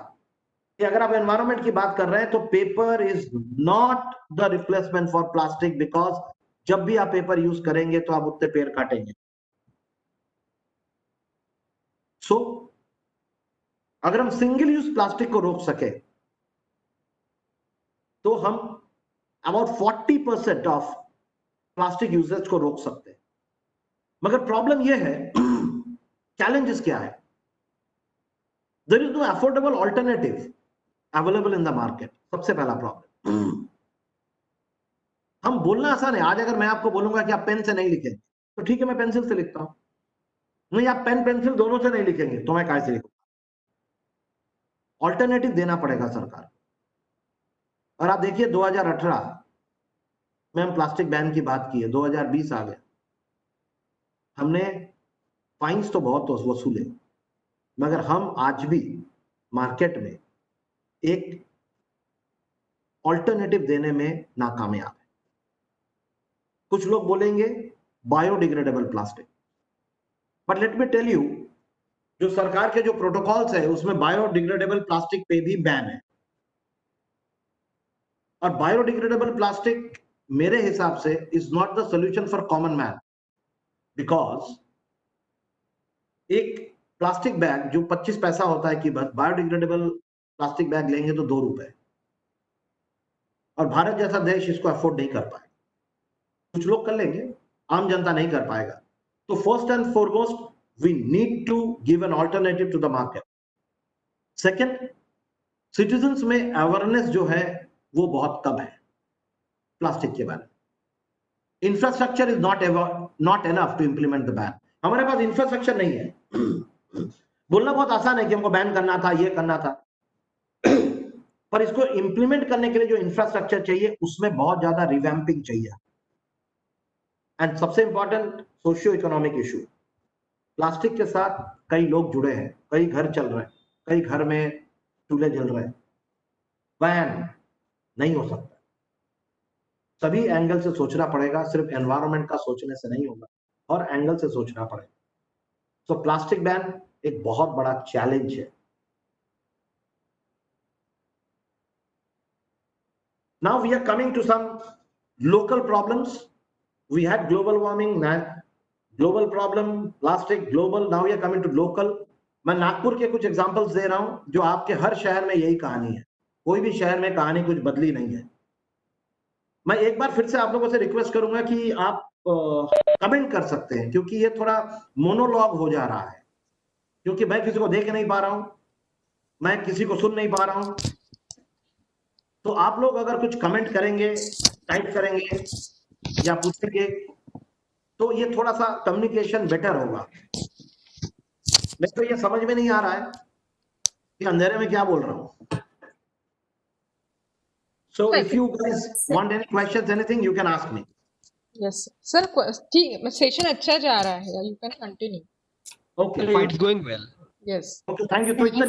कि अगर आप एनवायरमेंट की बात कर रहे हैं तो paper is not the replacement for plastic, because जब भी आप पेपर यूज करेंगे तो आप उतने पेड़ काटेंगे। सो अगर हम सिंगल यूज प्लास्टिक को रोक सके तो हम अबाउट 40% ऑफ प्लास्टिक यूजेज को रोक सकते हैं। मगर प्रॉब्लम यह है, चैलेंजेस क्या है? There is no affordable alternative available in the market, सबसे पहला प्रॉब्लम। हम बोलना आसान है, आज अगर मैं आपको बोलूंगा कि आप पेन से नहीं लिखेंगे तो ठीक है, मैं पेंसिल से लिखता हूं। नहीं, आप पेन पेंसिल दोनों से नहीं लिखेंगे तो मैं कैसे लिखूंगा? ऑल्टरनेटिव देना पड़ेगा सरकार। और आप देखिए 2018 में हम प्लास्टिक बैन की बात की है, 2020 आ गया, हमने फाइन्स तो बहुत वसूले, मगर हम आज भी मार्केट में एक ऑल्टरनेटिव देने में नाकामयाब है। कुछ लोग बोलेंगे biodegradable plastic, but let me tell you, जो सरकार के जो प्रोटोकॉल्स है उसमें बायोडिग्रेडेबल प्लास्टिक पे भी बैन है। और बायोडिग्रेडेबल प्लास्टिक मेरे हिसाब से is not the solution for common man, because एक प्लास्टिक बैग जो 25 पैसा होता है कीमत, बायोडिग्रेडेबल प्लास्टिक बैग लेंगे तो 2 रुपए, और भारत जैसा देश इसको अफोर्ड नहीं कर पाए। कुछ लोग कर लेंगे, आम जनता नहीं कर पाएगा। तो first and foremost we need to give an alternative to the market. Second, citizens में अवेयरनेस जो है वो बहुत कम है प्लास्टिक के बारे में। Infrastructure is not enough to implement the ban. हमारे पास इंफ्रास्ट्रक्चर नहीं है। बोलना बहुत आसान है कि हमको बैन करना था, ये करना था, पर इसको इंप्लीमेंट करने के लिए जो इंफ्रास्ट्रक्चर चाहिए उसमें बहुत ज्यादा रिवैम्पिंग चाहिए। एंड सबसे important, socio economic issue. Plastic के साथ कई लोग जुड़े हैं, कई घर चल रहे हैं, कई घर में चूल्हे जल रहे हैं। बैन नहीं हो सकता, सभी एंगल से सोचना पड़ेगा, सिर्फ एनवायरनमेंट का सोचने से नहीं होगा, और एंगल से सोचना पड़ेगा। सो प्लास्टिक बैन एक बहुत बड़ा चैलेंज है। Now we are coming to some local problems. We had global warming, global problem, plastic, global. Now we are coming to local. मैं नागपुर के कुछ एग्जांपल्स दे रहा हूं, जो आपके हर शहर में यही कहानी है। कोई भी शहर में कहानी कुछ बदली नहीं है। मैं एक बार फिर से आप लोगों से रिक्वेस्ट करूंगा कि आप कमेंट कर सकते हैं, क्योंकि ये थोड़ा मोनोलॉग हो जा रहा है, क्योंकि मैं किसी को देख नहीं पा रहा हूं, मैं किसी को सुन नहीं पा रहा हूं। तो आप लोग अगर कुछ कमेंट करेंगे, टाइप करेंगे या पूछेंगे तो ये थोड़ा सा कम्युनिकेशन बेटर होगा। नहीं तो ये समझ में नहीं आ रहा है कि अंधेरे में क्या बोल रहा हूं। So if you guys want any questions, anything, you can ask me. Yes, sir. ठीक, सेशन अच्छा जा रहा है. You can continue. Okay. So it's going well. Yes. Okay, thank you. तो इतना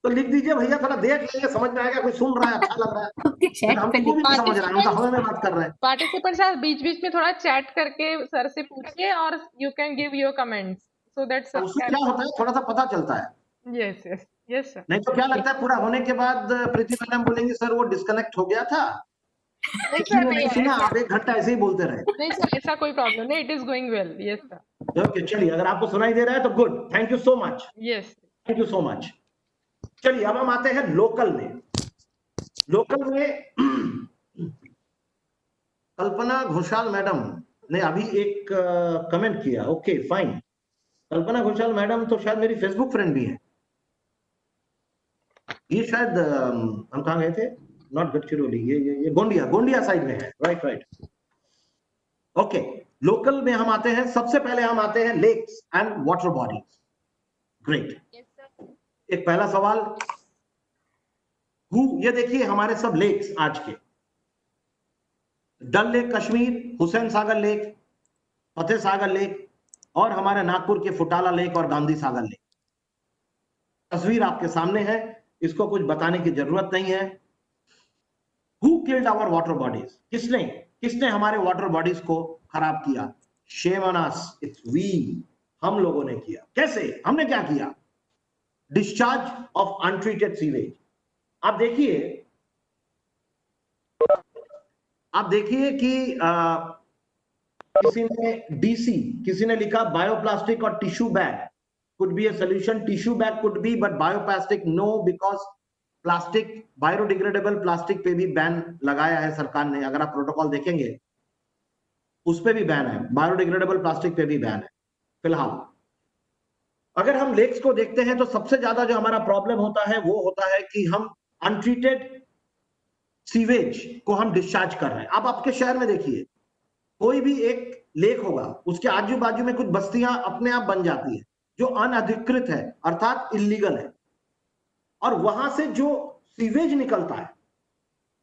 तो लिख दीजिए भैया, थोड़ा देख लेंगे, समझ में आएगा, कोई सुन रहा है, अच्छा लग रहा है। Okay, chat पे हमको भी नहीं समझ रहा है, हम तो हवा में बात कर रहे हैं। पार्टिसिपेंट्स आप बीच-बीच में थोड़ा चैट करके सर से पूछिए और you can give your comments so that sir उससे can. क्या होता है, थोड़ा सा पता चलता है। Yes, yes, yes, sir. नहीं तो क्या लगता है, पूरा होने के बाद प्रीति मैडम बोलेंगे सर वो डिस्कनेक्ट हो गया था, नहीं किसी सर, ने नहीं नहीं सुना, ऐसा आप 1 घंटा ऐसे ही बोलते रहे। नहीं सर, ऐसा कोई प्रॉब्लम नहीं. It is going well. Yes, sir. Okay, चलिए, अगर आपको सुनाई दे रहा है तो good, thank you so much, Yes. Thank you so much. चलिए अब हम आते हैं लोकल में। लोकल में कल्पना घोषाल मैडम ने अभी एक कमेंट किया। ओके फाइन, कल्पना घोषाल मैडम तो शायद मेरी फेसबुक फ्रेंड भी है। ये शायद हम कहाँ गए थे, नॉट गडचिरोली, ये गोंडिया साइड में है। Right right, okay. लोकल में हम आते हैं, सबसे पहले हम आते हैं lakes and water bodies. Great. एक पहला सवाल, ये देखिए हमारे सब लेक्स आज के, डल lake Kashmir, Hussain Sagar lake, Fateh Sagar lake और हमारे नागपुर के फुटाला लेक और गांधी सागर लेक। तस्वीर आपके सामने है, इसको कुछ बताने की जरूरत नहीं है। Who killed our water bodies? किसने हमारे वाटर बॉडीज को खराब किया? Shame on us, it's we, हम लोगों ने किया। कैसे? हमने क्या किया? Discharge of untreated sewage. आप देखिए कि किसी ने डीसी, किसी ने लिखा बायोप्लास्टिक और tissue bag could be a solution. Tissue bag could be, but bioplastic no, because plastic, biodegradable plastic पे भी बैन लगाया है सरकार ने। अगर आप प्रोटोकॉल देखेंगे उस पे भी बैन है, बायोडिग्रेडेबल प्लास्टिक पे भी बैन है फिलहाल। अगर हम लेक्स को देखते हैं तो सबसे ज्यादा जो हमारा प्रॉब्लम होता है वो होता है कि हम अनट्रीटेड सीवेज को हम डिस्चार्ज कर रहे हैं। आप आपके शहर में देखिए, कोई भी एक लेक होगा, उसके आजू बाजू में कुछ बस्तियां अपने आप बन जाती है जो अनधिकृत है, अर्थात इलीगल है, और वहां से जो सीवेज निकलता है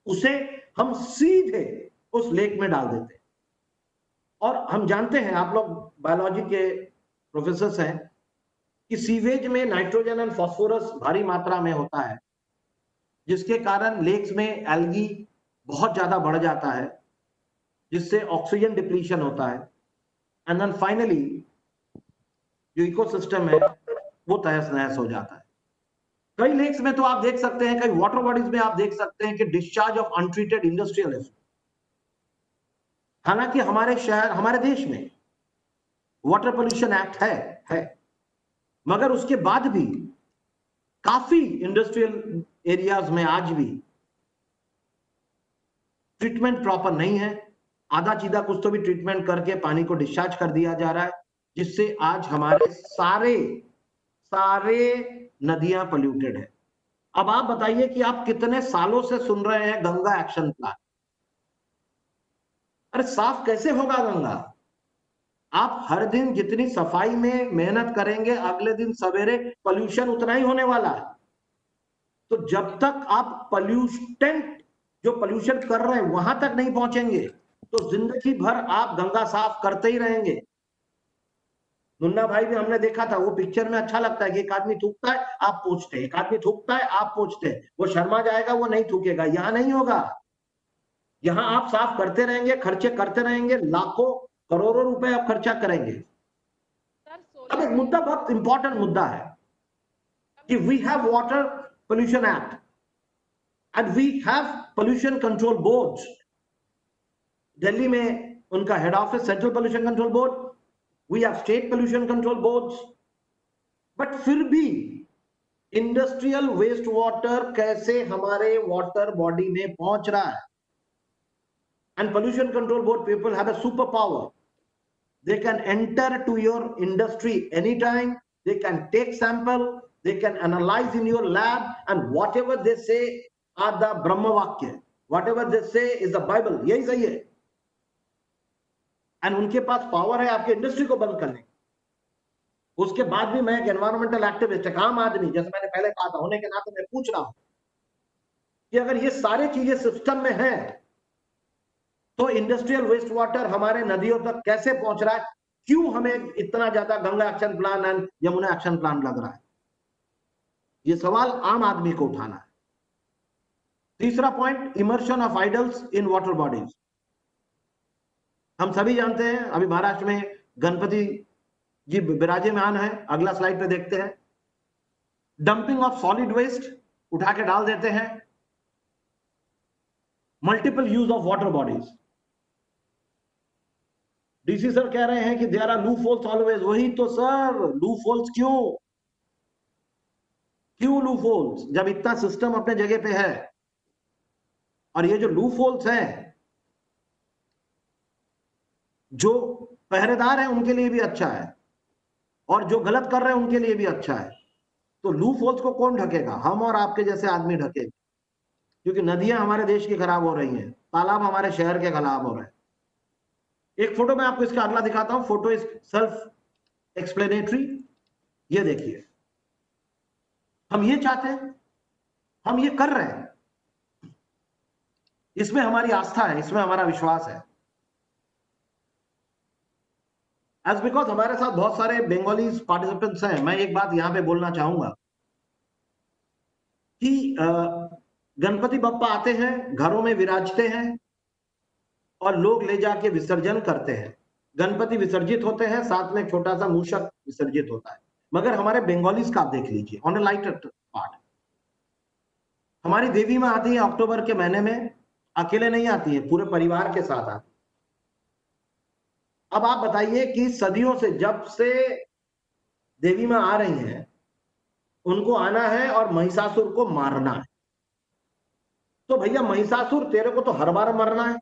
उसे हम सीधे उस लेक में डाल देते हैं। और हम जानते हैं, आप लोग बायोलॉजी के प्रोफेसर्स हैं, कि सीवेज में नाइट्रोजन एंड फास्फोरस भारी मात्रा में होता है, जिसके कारण लेक्स में एल्गी बहुत ज्यादा बढ़ जाता है, जिससे ऑक्सीजन डिप्लीशन होता है, एंड देन फाइनली जो इकोसिस्टम है वो तहस नहस हो जाता है। कई लेक्स में तो आप देख सकते हैं, कई वाटर बॉडीज में आप देख सकते हैं कि discharge of untreated industrial aphid. हालांकि हमारे शहर, हमारे देश में वाटर पोल्यूशन एक्ट है, मगर उसके बाद भी काफी इंडस्ट्रियल एरियाज में आज भी ट्रीटमेंट प्रॉपर नहीं है। आधा चीदा कुछ तो भी ट्रीटमेंट करके पानी को डिस्चार्ज कर दिया जा रहा है, जिससे आज हमारे सारे नदियां पोल्यूटेड है। अब आप बताइए कि आप कितने सालों से सुन रहे हैं गंगा एक्शन प्लान। अरे साफ कैसे होगा गंगा? आप हर दिन जितनी सफाई में मेहनत करेंगे, अगले दिन सवेरे पोल्यूशन उतना ही होने वाला है। तो जब तक आप पोल्यूटेंट जो पोल्यूशन कर रहे हैं वहां तक नहीं पहुंचेंगे तो जिंदगी भर आप गंगा साफ करते ही रहेंगे। मुन्ना भाई भी हमने देखा था, वो पिक्चर में अच्छा लगता है कि एक आदमी थूकता है आप पोंछते हैं, एक आदमी थूकता है आप पोंछते हैं, वो शर्मा जाएगा, वो नहीं थूकेगा। यहां नहीं होगा, यहां आप साफ करते रहेंगे, खर्चे करते रहेंगे, लाखों करोड़ों रुपए आप खर्चा करेंगे। अब एक मुद्दा, बहुत इंपॉर्टेंट मुद्दा है कि we have water pollution act and we have pollution control boards. Delhi में उनका head office central pollution control board, we have state pollution control boards, but फिर भी इंडस्ट्रियल वेस्ट वाटर कैसे हमारे वाटर बॉडी में पहुंच रहा है? And pollution control board people have a super power, they can enter to your industry anytime, they can take sample, they can analyze in your lab, and whatever they say are the brahma vakya, whatever they say is the Bible। यही सही है। And उनके पास power है आपके industry को बंद करने की। उसके बाद भी मैं एक एनवायरमेंटल एक्टिविस्ट, एक आम आदमी, जैसे मैंने पहले कहा था, होने के नाते मैं पूछ रहा हूं कि अगर ये सारी चीजें सिस्टम में हैं तो इंडस्ट्रियल वेस्ट वाटर हमारे नदियों तक कैसे पहुंच रहा है? क्यों हमें इतना ज्यादा Ganga action plan and Yamuna action plan लग रहा है? ये सवाल आम आदमी को उठाना है। तीसरा point, immersion of idols in water bodies. हम सभी जानते हैं अभी महाराष्ट्र में गणपति जी विराजमान है। अगला स्लाइड पे देखते हैं। डंपिंग ऑफ सॉलिड वेस्ट, उठा के डाल देते हैं। Multiple use of water bodies. DC sir कह रहे हैं कि there are loophole always. वही तो सर, लूप होल्स क्यों लूप होल्स जब इतना सिस्टम अपने जगह पे है? और ये जो लूप होल्स हैं, जो पहरेदार हैं उनके लिए भी अच्छा है और जो गलत कर रहे हैं उनके लिए भी अच्छा है। तो लूप होल्स को कौन ढकेगा? हम और आपके जैसे आदमी ढकेंगे, क्योंकि नदियां हमारे देश की खराब हो रही हैं, तालाब हमारे शहर के खराब हो रहे हैं। एक फोटो मैं आपको इसका अगला दिखाता हूं। Photo is self explanatory. ये देखिए, हम ये चाहते हैं, हम ये कर रहे हैं, इसमें हमारी आस्था है, इसमें हमारा विश्वास है। एज बिकॉज हमारे साथ बहुत सारे बंगाली पार्टिसिपेंट्स हैं, मैं एक बात यहां पे बोलना चाहूंगा कि गणपति बप्पा आते हैं, घरों में विराजते हैं और लोग ले जाके विसर्जन करते हैं। गणपति विसर्जित होते हैं, साथ में छोटा सा मूषक विसर्जित होता है। मगर हमारे बंगालीज का आप देख लीजिए, ऑन ए लाइटर पार्ट, हमारी देवी मां आती है अक्टूबर के महीने में, अकेले नहीं आती है, पूरे परिवार के साथ आती है। अब आप बताइए कि सदियों से, जब से देवी मां आ रही हैं, उनको आना है और महिषासुर को मारना है। तो भैया महिषासुर, तेरे को तो हर बार मरना है।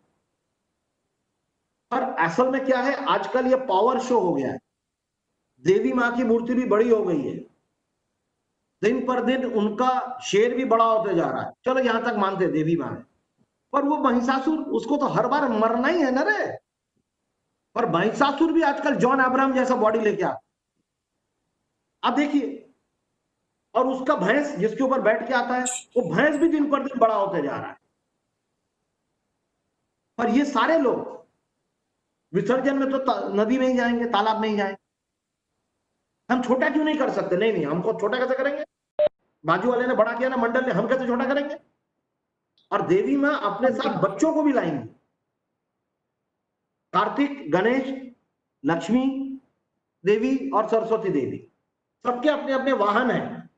पर असल में क्या है, आजकल ये पावर शो हो गया है। देवी मां की मूर्ति भी बड़ी हो गई है, दिन पर दिन उनका शेर भी बड़ा होते जा रहा है। चलो यहां तक मानते देवी मां है, पर वो महिषासुर, उसको तो हर बार मरना ही है ना रे। और महिषासुर भी आजकल जॉन अब्राहम जैसा बॉडी लेके आता। अब देखिए, और उसका भैंस जिसके ऊपर बैठ के आता है, वो भैंस भी दिन पर दिन बड़ा होते जा रहा है। पर ये सारे लोग विसर्जन में तो नदी में ही जाएंगे, तालाब में ही जाएंगे। हम छोटा क्यों नहीं कर सकते? नहीं नहीं, हमको छोटा कैसे करेंगे? बाजू वाले ने बड़ा किया ना, मंडल ने, हम कैसे छोटा करेंगे? और देवी मां अपने साथ बच्चों को भी लाएंगी। कार्तिक, गणेश, लक्ष्मी देवी और सरस्वती देवी, सबके अपने अपने वाहन हैं।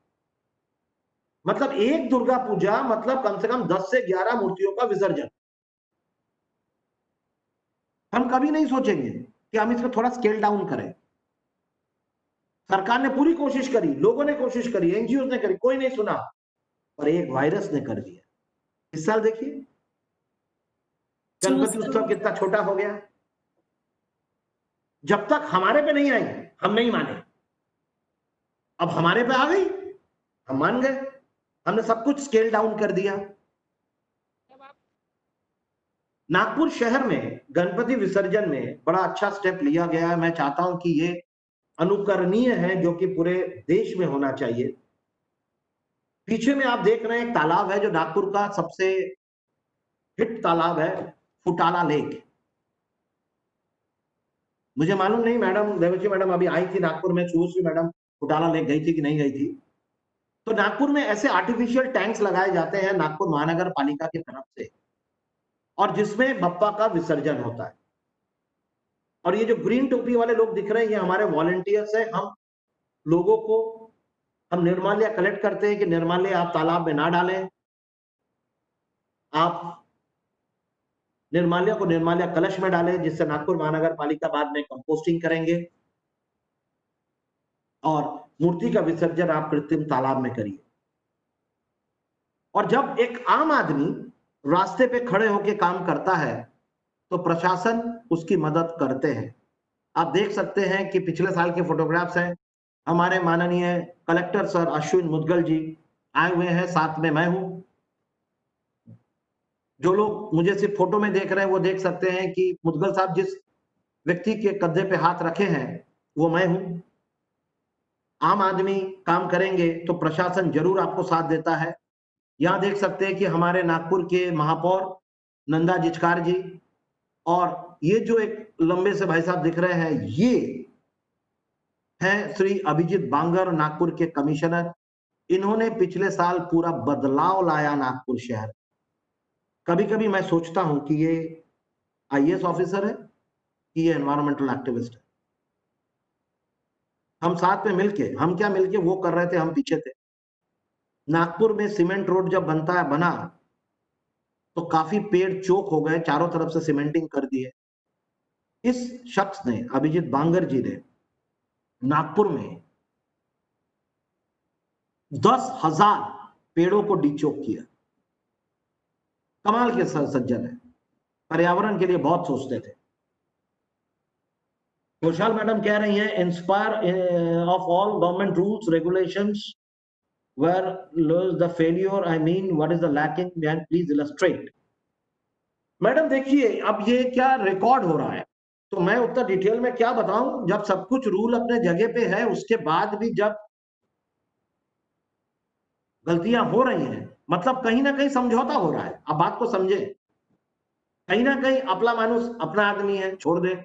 मतलब एक दुर्गा पूजा मतलब कम से कम 10 से 11 मूर्तियों का विसर्जन। हम कभी नहीं सोचेंगे कि हम इसको थोड़ा स्केल डाउन करें। सरकार ने पूरी कोशिश करी, लोगों ने कोशिश करी, एनजीओ ने करी, कोई नहीं सुना। और एक वायरस ने कर दिया। इस साल देखिए गणपति उत्सव कितना छोटा हो गया। जब तक हमारे पे नहीं आई, हम नहीं माने। अब हमारे पे आ गई, हम मान गए। हमने सब कुछ स्केल डाउन कर दिया। नागपुर शहर में गणपति विसर्जन में बड़ा अच्छा स्टेप लिया गया है। मैं चाहता हूं कि ये अनुकरणीय है, जो कि पूरे देश में होना चाहिए। पीछे में आप देख रहे हैं एक तालाब है जो नागपुर का सबसे हिट तालाब है, फुटाला लेक। मुझे मालूम नहीं, मैडम देवची मैडम अभी आई थी नागपुर में, शुभश्री मैडम फुटाला लेक गई थी कि नहीं गई थी? तो नागपुर में ऐसे आर्टिफिशियल टैंक्स लगाए जाते हैं नागपुर महानगर पालिका की तरफ से, और जिसमें बप्पा का विसर्जन होता है। और ये जो ग्रीन टोपी वाले लोग दिख रहे हैं, ये हमारे वॉलंटियर्स हैं। हम लोगों को, हम निर्माल्य कलेक्ट करते हैं कि निर्माल्य आप तालाब में ना डालें, आप निर्माल्य को निर्माल्य कलश में डालें, जिससे नागपुर महानगर पालिका बाद में कंपोस्टिंग करेंगे। और मूर्ति का विसर्जन आप कृत्रिम तालाब में करिए। और जब एक आम आदमी रास्ते पे खड़े होकर काम करता है तो प्रशासन उसकी मदद करते हैं। आप देख सकते हैं कि पिछले साल के फोटोग्राफ्स हैं। हमारे माननीय कलेक्टर सर अश्विन मुदगल जी आए हुए हैं, साथ में मैं हूं। जो लोग मुझे सिर्फ फोटो में देख रहे हैं वो देख सकते हैं कि मुदगल साहब जिस व्यक्ति के कंधे पे हाथ रखे हैं वो मैं हूं। आम आदमी काम करेंगे तो प्रशासन जरूर आपको साथ देता है। यहां देख सकते हैं कि हमारे नागपुर के महापौर नंदा जिचकार जी, और ये जो एक लंबे से भाई साहब दिख रहे हैं, ये हैं श्री अभिजीत बांगर, नागपुर के कमिश्नर। इन्होंने पिछले साल पूरा बदलाव लाया नागपुर शहर। कभी कभी मैं सोचता हूं कि ये आईएएस ऑफिसर है कि ये एनवायरमेंटल एक्टिविस्ट है। हम साथ में मिलके, हम क्या मिलके वो कर रहे थे, हम पीछे थे। नागपुर में सीमेंट रोड जब बना तो काफी पेड़ चोक हो गए, चारों तरफ से सीमेंटिंग कर दिए। इस शख्स ने, अभिजीत बांगर जी ने, नागपुर में 10,000 पेड़ों को डीचोक किया। कमाल के सज्जन है, पर्यावरण के लिए बहुत सोचते थे। घोषाल मैडम कह रही हैं, inspire of all government rules regulations where lies the failure, I mean what is the lacking behind, please illustrate। Madam देखिए, अब ये क्या रिकॉर्ड हो रहा है, तो मैं उतना डिटेल में क्या बताऊं। जब सब कुछ रूल अपने जगह पे है, उसके बाद भी जब गलतियां हो रही हैं, मतलब कहीं ना कहीं समझौता हो रहा है। अब बात को समझे, कहीं ना कहीं अपना मानुस अपना आदमी है, छोड़ दे।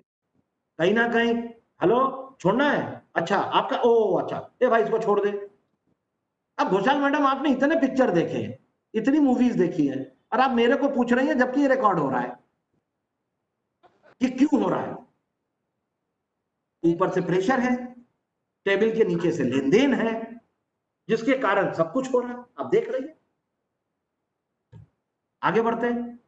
कहीं ना कहीं हेलो छोड़ना है, अच्छा आपका, ओ अच्छा, ए भाई इसको छोड़ दे। अब घोषाल मैडम, आपने इतने पिक्चर देखे हैं, इतनी मूवीज देखी है, और आप मेरे को पूछ रही हैं जबकि ये रिकॉर्ड हो रहा है कि क्यों हो रहा है। ऊपर से प्रेशर है, टेबल के नीचे से लेन देन है, जिसके कारण सब कुछ हो रहा है। आप देख रही है। आगे बढ़ते हैं।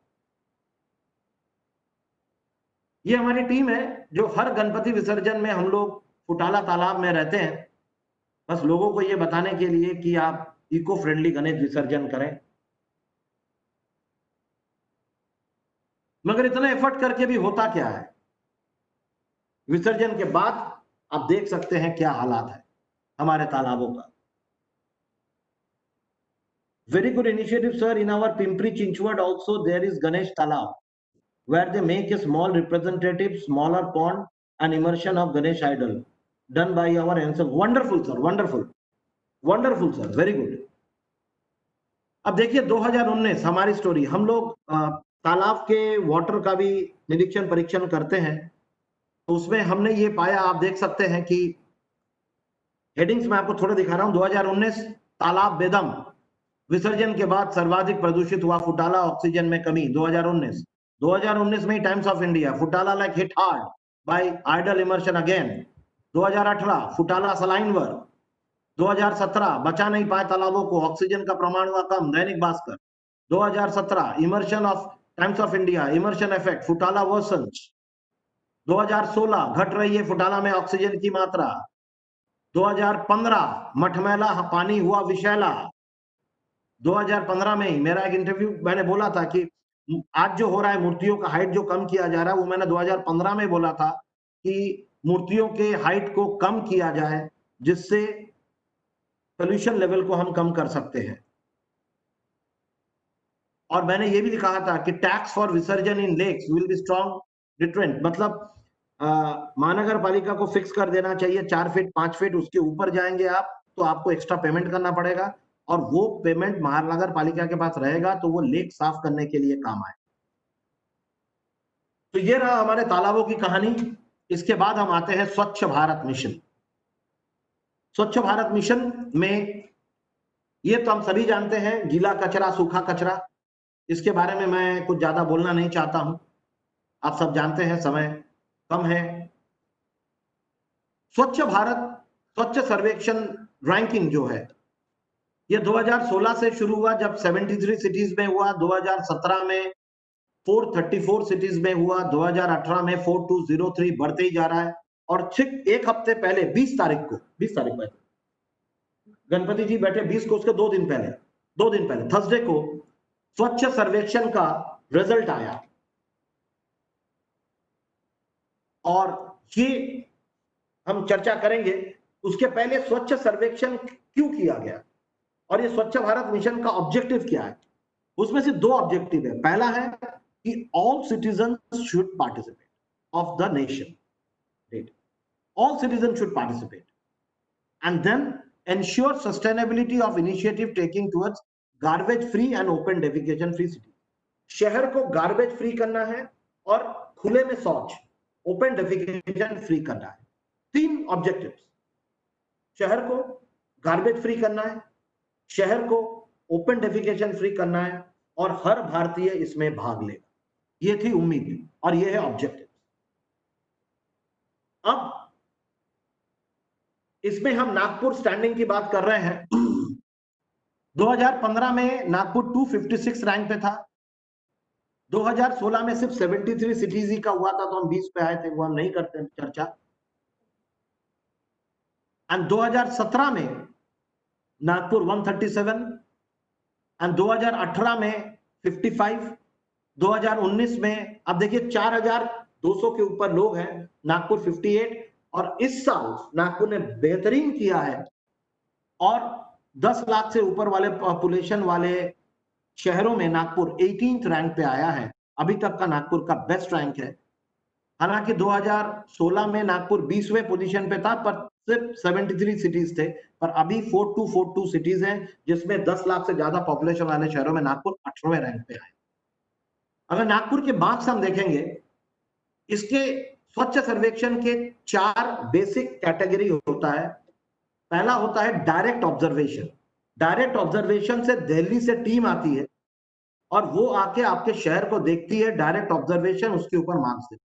ये हमारी टीम है जो हर गणपति विसर्जन में हम लोग फुटाला तालाब में रहते हैं, बस लोगों को ये बताने के लिए कि आप इको फ्रेंडली गणेश विसर्जन करें। मगर इतना एफर्ट करके भी होता क्या है, विसर्जन के बाद आप देख सकते हैं क्या हालात है हमारे तालाबों का। Very good initiative sir. In our Pimpri Chinchwad also there is Ganesh Talab where they make a small representative smaller pond and immersion of Ganesh idol done by our ancestors। wonderful sir, wonderful sir, very good। अब देखिए 2019 हमारी story, हम लोग तालाब के water का भी निरीक्षण परीक्षण करते हैं, तो उसमें हमने ये पाया, आप देख सकते हैं कि हेडिंग्स में आपको थोड़ा दिखा रहा हूं। 2019 तालाब बेदम विसर्जन के बाद सर्वाधिक प्रदूषित हुआ फुटाला, ऑक्सीजन में कमी। 2019 में Times of India, Futala like hit hard by idle immersion again. 2018 Futala सलाइन वर। 2017 बचा नहीं पाए तालाबों को, ऑक्सीजन का प्रमाण हुआ कम, Dainik Bhaskar. 2017 immersion of times of India, immersion effect, Futala versions. 2016 घट रही है फुटाला में ऑक्सीजन की मात्रा। 2015 मठमैला पानी हुआ विषैला। 2015 में ही मेरा एक इंटरव्यू, मैंने बोला था कि आज जो हो रहा है, मूर्तियों का हाइट जो कम किया जा रहा है, वो मैंने 2015 में बोला था कि मूर्तियों के हाइट को कम किया जाए, जिससे पोल्यूशन लेवल को हम कम कर सकते हैं। और मैंने ये भी कहा था कि टैक्स फॉर विसर्जन in lakes will be strong deterrent, मतलब महानगर पालिका को फिक्स कर देना चाहिए 4 फीट 5 फीट, उसके ऊपर जाएंगे आप तो आपको एक्स्ट्रा पेमेंट करना पड़ेगा, और वो पेमेंट महानगर पालिका के पास रहेगा तो वो लेक साफ करने के लिए काम आए। तो ये रहा हमारे तालाबों की कहानी। इसके बाद हम आते हैं स्वच्छ भारत मिशन। स्वच्छ भारत मिशन में ये तो हम सभी जानते हैं, गीला कचरा सूखा कचरा, इसके बारे में मैं कुछ ज्यादा बोलना नहीं चाहता हूं, आप सब जानते हैं, समय कम है। स्वच्छ भारत स्वच्छ सर्वेक्षण रैंकिंग जो है, ये 2016 से शुरू हुआ, जब 73 सिटीज में हुआ। 2017 में 434 सिटीज में हुआ। 2018 में 4203, बढ़ते ही जा रहा है। और ठीक एक हफ्ते पहले 20 तारीख को गणपति जी बैठे 20 को, उसके 2 दिन पहले थर्सडे को स्वच्छ सर्वेक्षण का रिजल्ट आया। और ये हम चर्चा करेंगे। उसके पहले स्वच्छ सर्वेक्षण क्यों किया गया और ये स्वच्छ भारत मिशन का ऑब्जेक्टिव क्या है। उसमें से 2 ऑब्जेक्टिव है। पहला है कि all citizen should participate of the nation, all citizens should participate, and then ensure sustainability of initiative taking towards garbage free and open defecation free city. शहर को गार्बेज फ्री करना है और खुले में शौच ओपन डेफिकेशन फ्री करना है। 3 ऑब्जेक्टिव्स, शहर को गार्बेज फ्री करना है, शहर को ओपन डेफिकेशन फ्री करना है और हर भारतीय इसमें भाग लेगा। ये थी उम्मीद और ये है ऑब्जेक्टिव। अब इसमें हम नागपुर स्टैंडिंग की बात कर रहे हैं। 2015 में नागपुर 256 रैंक पे था। 2016 में सिर्फ 73 सिटीज ही का हुआ था, तो हम 20 पे आए थे, वो हम नहीं करते चर्चा। एंड 2017 में नागपुर 137 एंड 2018 में 55, 2019 में अब देखिए 4200 के ऊपर लोग हैं, नागपुर 58, और इस साल नागपुर ने बेहतरीन किया है और 10 लाख से ऊपर वाले पॉपुलेशन वाले शहरों में नागपुर 18th रैंक पे आया है। अभी तक का नागपुर का बेस्ट रैंक है। हालांकि 2016 में नागपुर 20वें पोजीशन पे था, पर सिर्फ 73 सिटीज थे, पर अभी 4242 सिटीज हैं, जिसमें 10 लाख से ज्यादा पॉपुलेशन वाले शहरों में नागपुर 18वें रैंक पे आए। अगर नागपुर के मार्क्स हम देखेंगे, इसके स्वच्छ सर्वेक्षण के 4 बेसिक कैटेगरी होता है। पहला होता है डायरेक्ट ऑब्जर्वेशन। डायरेक्ट ऑब्जर्वेशन से दिल्ली से टीम आती है और वो आके आपके शहर को देखती है, डायरेक्ट ऑब्जर्वेशन, उसके ऊपर मार्क्स देती है।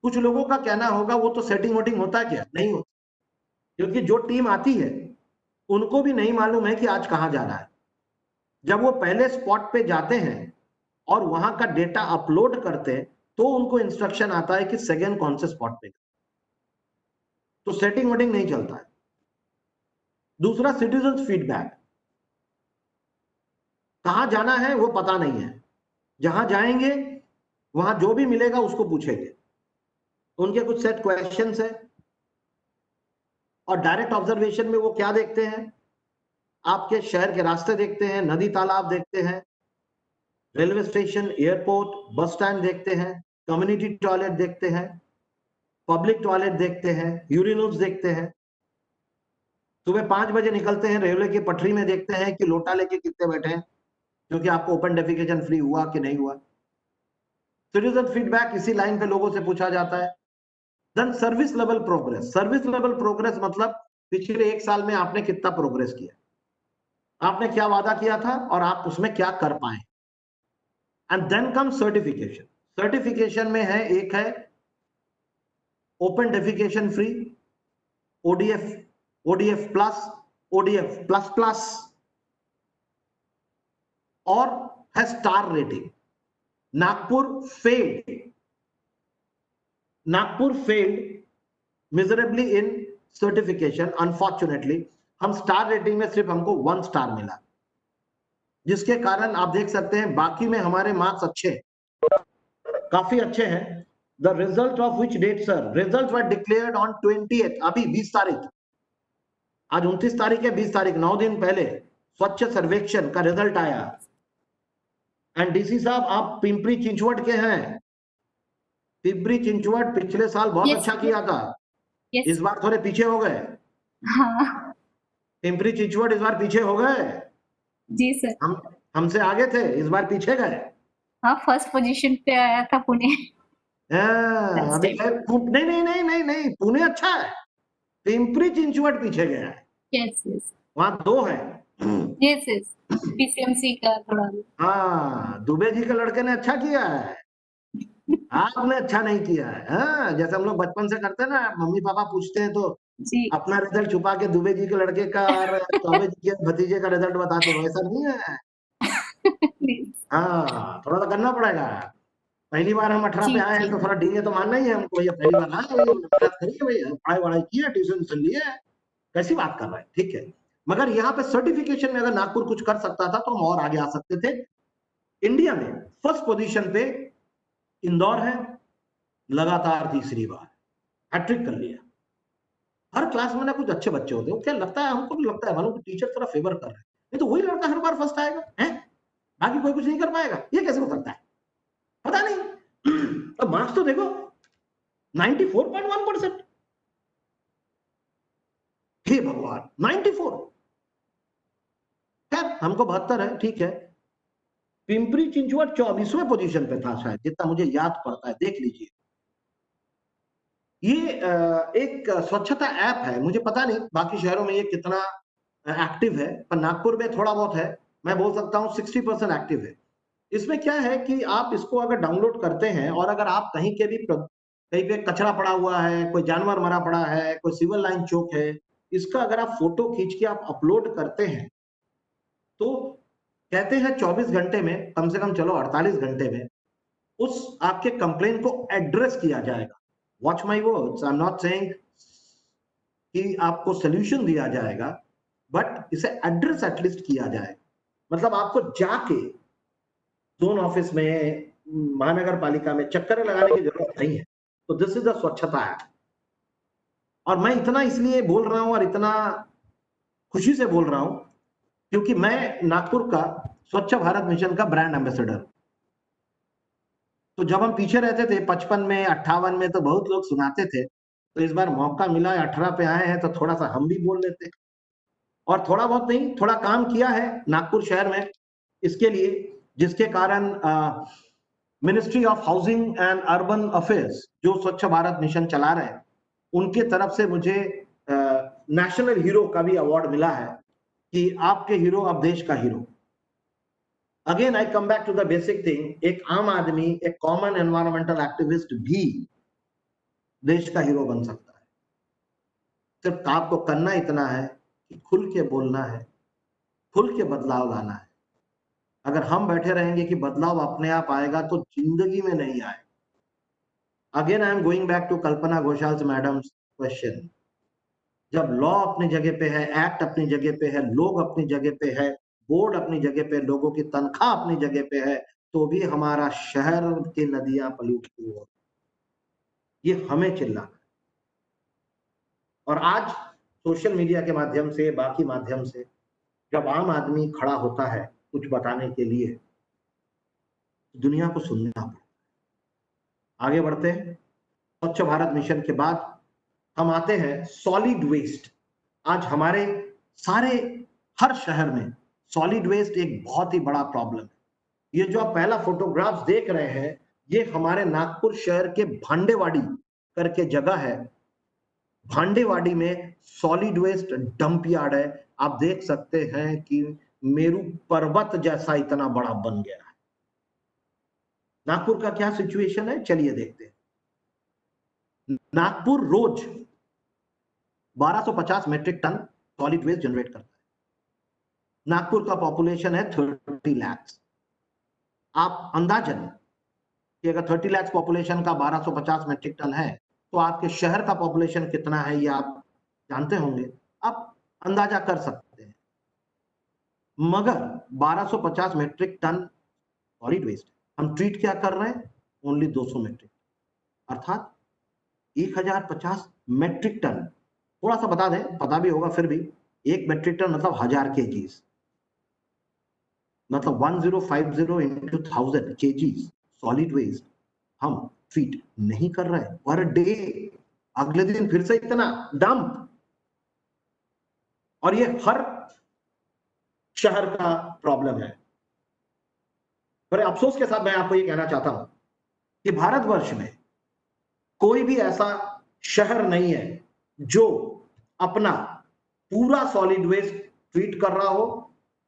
कुछ लोगों का कहना होगा वो तो सेटिंग वोटिंग होता है, क्या नहीं होता, क्योंकि जो टीम आती है उनको भी नहीं मालूम है कि आज कहां जाना है। जब वो पहले स्पॉट पे जाते हैं और वहां का डेटा अपलोड करते हैं, तो उनको इंस्ट्रक्शन आता है कि सेकंड कौन से स्पॉट पे, तो सेटिंग वोटिंग नहीं चलता है। दूसरा, सिटीजन फीडबैक। कहां जाना है वो पता नहीं है, जहां जाएंगे वहां जो भी मिलेगा उसको पूछेंगे, उनके कुछ सेट क्वेश्चंस है। और डायरेक्ट ऑब्जर्वेशन में वो क्या देखते हैं, आपके शहर के रास्ते देखते हैं, नदी तालाब देखते हैं, railway station, airport, bus stand देखते हैं, कम्युनिटी टॉयलेट देखते हैं, पब्लिक टॉयलेट देखते हैं, यूरिनल्स देखते हैं। सुबह 5 बजे निकलते हैं, रेलवे की पटरी में देखते हैं कि लोटा लेके कितने बैठे हैं, क्योंकि आपको ओपन डेफिकेशन फ्री हुआ कि नहीं हुआ। सिटीजन फीडबैक इसी लाइन पे लोगों से पूछा जाता है। Then service level progress. Service level progress मतलब पिछले 1 साल में आपने कितना प्रोग्रेस किया, आपने क्या वादा किया था और आप उसमें क्या कर पाए। And then come certification. Certification में है, एक है open defecation free, ODF, ODF plus, ODF plus plus, और है star rating. Nagpur failed miserably in certification. Unfortunately हम स्टार रेटिंग में सिर्फ हमको 1 स्टार मिला, जिसके कारण आप देख सकते हैं बाकी में हमारे मार्क्स अच्छे, काफी अच्छे हैं। The result of which date sir? Result were declared on 20th, अभी 20 तारीख, आज 29 तारीख है, 20 तारीख 9 दिन पहले स्वच्छ सर्वेक्षण का रिजल्ट आया। एंड डीसी साहब, आप पिंपरी चिंचवड के हैं। पिंपरी चिंचवड पिछले साल बहुत अच्छा किया था, इस बार थोड़े पीछे हो गए। हाँ पिंपरी चिंचवड इस बार पीछे हो गए। जी सर। हमसे आगे थे, इस बार पीछे गए। हाँ, फर्स्ट पोजीशन पे आया था पुणे। अभी नहीं नहीं नहीं नहीं नहीं, पुणे अच्छा है, पिंपरी चिंचवड पीछे गया है। यस यस वहां 2 है। यस यस, पीसीएमसी का थोड़ा। हाँ, दुबे जी के लड़के ने अच्छा किया है, आपने अच्छा नहीं किया है। हाँ, जैसे हम लोग बचपन से करते हैं ना, मम्मी पापा पूछते हैं तो जी अपना रिजल्ट छुपा के दुबे जी के लड़के का और चौबे जी के भतीजे का रिजल्ट बताते हो, ऐसा नहीं है। हाँ, थोड़ा तो करना पड़ेगा। पहली बार हम 18 पे आए हैं तो थोड़ा डींगे तो मानना ही है हमको, भैया पहली बार आए, मेहनत करिए भैया, पढ़ाई वढ़ाई किया, ट्यूशन लिए, कैसी बात कर रहे हैं, ठीक है। मगर यहाँ पे सर्टिफिकेशन में अगर नागपुर कुछ कर सकता था तो हम और आगे आ सकते थे। इंडिया में फर्स्ट पोजीशन पे इंदौर है, लगातार तीसरी बार हैट्रिक कर लिया। हर क्लास में ना कुछ अच्छे बच्चे होते हैं, क्या लगता है, हमको भी लगता है मालूम कि टीचर थोड़ा फेवर कर रहे हैं, नहीं तो वही लड़का हर बार फर्स्ट आएगा, है बाकी कोई कुछ नहीं कर पाएगा, ये कैसे हो सकता है, पता नहीं। अब मार्क्स तो देखो, 94.1%। 94। खैर हमको 72 है, ठीक है। पिंपरी चिंचवड 24वें पोजीशन पे था शायद, जितना मुझे याद पड़ता है, देख लीजिए। ये एक स्वच्छता ऐप है, मुझे पता नहीं बाकी शहरों में ये कितना एक्टिव है, पर नागपुर में थोड़ा बहुत है। मैं बोल सकता हूँ 60% एक्टिव है। इसमें क्या है कि आप इसको अगर डाउनलोड करते हैं और अगर आप कहीं के भी कहीं पे कचरा पड़ा हुआ है, कोई जानवर मरा पड़ा है, कोई सिविल लाइन चौक है, इसका अगर आप फोटो खींच के आप अपलोड करते हैं तो कहते हैं 24 घंटे में, कम से कम चलो 48 घंटे में उस आपके कंप्लेन को एड्रेस किया जाएगा। Watch my words, I am not saying कि आपको सोल्यूशन दिया जाएगा, बट इसे एड्रेस एटलीस्ट किया जाएगा। मतलब आपको जाके जोन ऑफिस में, महानगर पालिका में चक्कर लगाने की जरूरत नहीं है। तो दिस इज द स्वच्छता ऐप। और मैं इतना इसलिए बोल रहा हूं और इतना खुशी से बोल रहा हूं क्योंकि मैं नागपुर का स्वच्छ भारत मिशन का ब्रांड एम्बेसडर। तो जब हम पीछे रहते थे 55 में 58 में तो बहुत लोग सुनाते थे, तो इस बार मौका मिला, 18 पे आए हैं तो थोड़ा सा हम भी बोल लेते, और थोड़ा बहुत नहीं, थोड़ा काम किया है नागपुर शहर में इसके लिए, जिसके कारण ministry of housing and urban affairs जो स्वच्छ भारत मिशन चला रहे हैं, उनके तरफ से मुझे नेशनल हीरो का भी अवार्ड मिला है कि आपके हीरो अब देश का hero. Again I come back to the basic thing, एक आम आदमी, एक कॉमन एनवायरमेंटल एक्टिविस्ट भी देश का हीरो बन सकता है। सिर्फ आपको करना इतना है कि खुल के बोलना है, खुल के बदलाव लाना है। अगर हम बैठे रहेंगे कि बदलाव अपने आप आएगा तो जिंदगी में नहीं आएगा। Again I am going back to Kalpana Ghoshal madam's question. जब लॉ अपनी जगह पे है, एक्ट अपनी जगह पे है, लोग अपनी जगह पे है, बोर्ड अपनी जगह पे, लोगों की तनख्वाह अपनी जगह पे है, तो भी हमारा शहर की नदियां पल्यूट हुई हो, ये हमें चिल्लाना है। और आज सोशल मीडिया के माध्यम से, बाकी माध्यम से जब आम आदमी खड़ा होता है कुछ बताने के लिए, दुनिया को सुनना पड़ता है। आगे बढ़ते हैं। स्वच्छ भारत मिशन के बाद हम आते हैं सॉलिड वेस्ट। आज हमारे सारे हर शहर में सॉलिड वेस्ट एक बहुत ही बड़ा प्रॉब्लम है। ये जो आप पहला फोटोग्राफ्स देख रहे हैं, ये हमारे नागपुर शहर के भांडेवाड़ी करके जगह है। भांडेवाड़ी में सॉलिड वेस्ट डंप यार्ड है। आप देख सकते हैं कि मेरू पर्वत जैसा इतना बड़ा बन गया है। नागपुर का क्या सिचुएशन है, चलिए देखते हैं। नागपुर रोज 1250 metric ton solid waste generate करता है। नागपुर का पॉपुलेशन है 30 लाख। आप अंदाजन कि अगर 30 लाख पॉपुलेशन का 1250 मेट्रिक टन है तो आपके शहर का पॉपुलेशन कितना है ये आप जानते होंगे, आप अंदाजा कर सकते हैं। मगर 1250 मेट्रिक टन सॉलिड वेस्ट हम ट्रीट क्या कर रहे हैं, ओनली 200 मेट्रिक, अर्थात 1050 मेट्रिक टन। थोड़ा सा बता दें, पता भी होगा फिर भी, एक मेट्रिक टन मतलब 1000 केजीज, मतलब 1050 into 1000 केजीज सॉलिड वेस्ट हम ट्रीट नहीं कर रहे हैं पर डे। अगले दिन फिर से इतना डंप, और ये हर शहर का प्रॉब्लम है। बड़े अफसोस के साथ मैं आपको ये कहना चाहता हूं कि भारतवर्ष में कोई भी ऐसा शहर नहीं है जो अपना पूरा सॉलिड वेस्ट ट्रीट कर रहा हो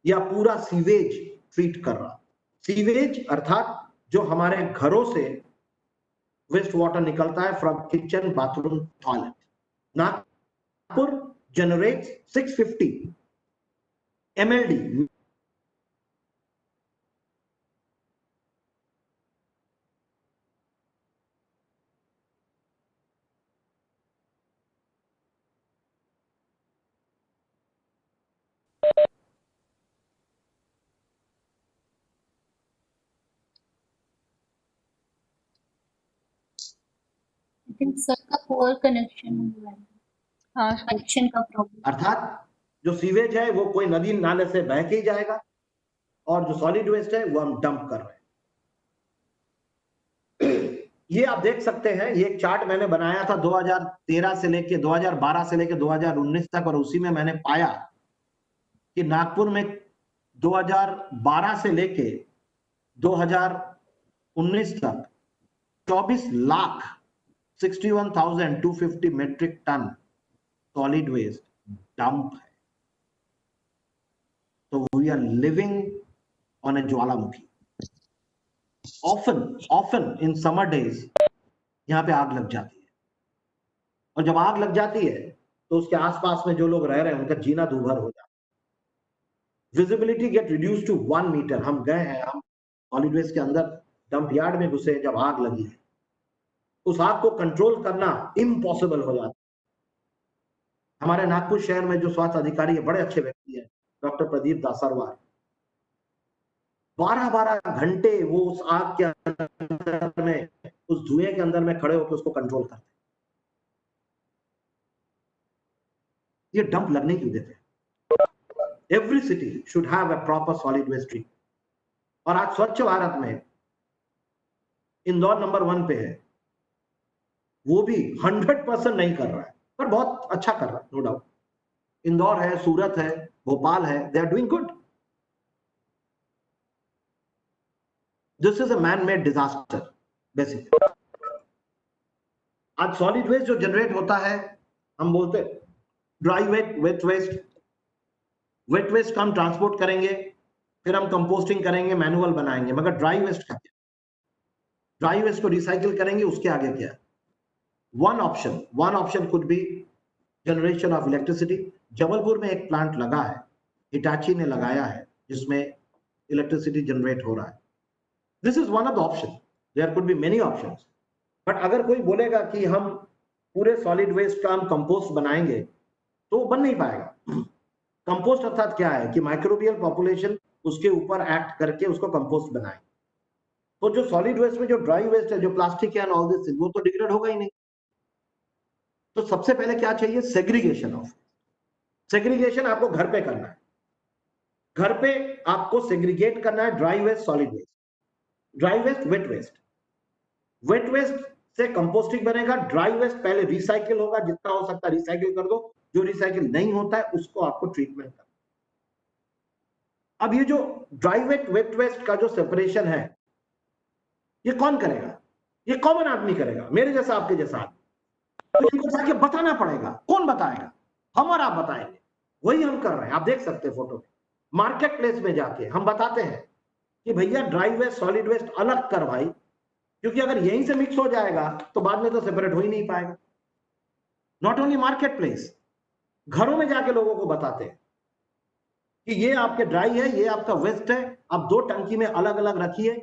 या पूरा सीवेज ट्रीट कर रहा। सीवेज अर्थात जो हमारे घरों से वेस्ट वाटर निकलता है from kitchen, bathroom, toilet. Nagpur generates 650 MLD I think sir का पोअर कनेक्शन हुआ है, हाँ कनेक्शन का प्रॉब्लम। अर्थात जो सीवेज है वो कोई नदी नाले से बह के ही जाएगा, और जो सॉलिड वेस्ट है वो हम डंप कर रहे हैं। ये आप देख सकते हैं, ये एक चार्ट मैंने बनाया था 2013 से लेके 2012 से लेके 2019 तक, और उसी में मैंने पाया कि नागपुर में 2012 से लेके 2019 तक 24,61,250 metric ton solid waste dump है। तो we are living on a ज्वालामुखी। ऑफन इन समर डेज यहाँ पे आग लग जाती है, और जब आग लग जाती है तो उसके आसपास में जो लोग रह रहे हैं उनका जीना दूभर हो जाता है। Visibility get reduce to 1 metre. हम गए हैं, हम सॉलिड वेस्ट के अंदर डंप यार्ड में घुसे, जब आग लगी है उस आग को कंट्रोल करना इम्पॉसिबल हो जाता है। हमारे नागपुर शहर में जो स्वास्थ्य अधिकारी है, बड़े अच्छे व्यक्ति है, डॉक्टर प्रदीप दासरवार, 12-12 घंटे वो उस आग के अंदर में, उस धुएं के अंदर में खड़े होकर उसको कंट्रोल करते। ये डंप लगने क्यों देते? Every city should have a proper solid waste treatment. और आज स्वच्छ भारत में इंदौर नंबर 1 पे है। वो भी 100% नहीं कर रहा है, पर बहुत अच्छा कर रहा है, नो डाउट। इंदौर है, सूरत है, भोपाल है, they are doing good. This is a man made disaster basically. आज सॉलिड वेस्ट जो जनरेट होता है, हम बोलते ड्राई वेट वेस्ट का हम ट्रांसपोर्ट करेंगे, फिर हम कंपोस्टिंग करेंगे, मैनुअल बनाएंगे, मगर ड्राई वेस्ट का क्या? ड्राई वेस्ट को रिसाइकिल करेंगे, उसके आगे क्या? One option could be generation of electricity. Jabalpur में एक प्लांट लगा है, हिटाची ने लगाया है, जिसमें इलेक्ट्रिसिटी जनरेट हो रहा है। This is one of the option. There could be many options. But अगर कोई बोलेगा कि हम पूरे सॉलिड वेस्ट का हम कंपोस्ट बनाएंगे, तो बन नहीं पाएगा। कंपोस्ट अर्थात क्या है कि माइक्रोबियल पॉपुलेशन उसके ऊपर एक्ट करके उसको कंपोस्ट बनाए। तो जो सॉलिड वेस्ट में जो ड्राई वेस्ट है, जो प्लास्टिक है एंड ऑल दिस, वो तो डिग्रेड होगा ही नहीं। तो सबसे पहले क्या चाहिए? Segregation of. सेग्रीगेशन आपको घर पे करना है। घर पे आपको सेग्रीगेट करना है dry waste, solid waste, dry waste, wet waste. Wet waste से कंपोस्टिंग बनेगा, ड्राई वेस्ट पहले रिसाइकिल होगा, जितना हो सकता है रिसाइकिल कर दो, जो रिसाइकिल नहीं होता है उसको आपको ट्रीटमेंट करना। अब ये जो ड्राई वेट वेट वेस्ट का जो सेपरेशन है, ये कौन करेगा? ये कॉमन आदमी करेगा, मेरे जैसा, आपके जैसा आदमी। तो इनको जाके बताना पड़ेगा। कौन बताएगा? हम और आप बताएंगे। वही हम कर रहे हैं, आप देख सकते हैं फोटो में। मार्केट प्लेस में जाके हम बताते हैं कि भैया ड्राई वेस्ट सॉलिड वेस्ट अलग कर भाई, क्योंकि अगर यहीं से मिक्स हो जाएगा तो बाद में तो सेपरेट हो ही नहीं पाएगा। नॉट ओनली मार्केट प्लेस, घरों में जाके लोगों को बताते हैं कि ये आपके ड्राई है, ये आपका वेस्ट है, आप 2 टंकी में अलग अलग रखिए।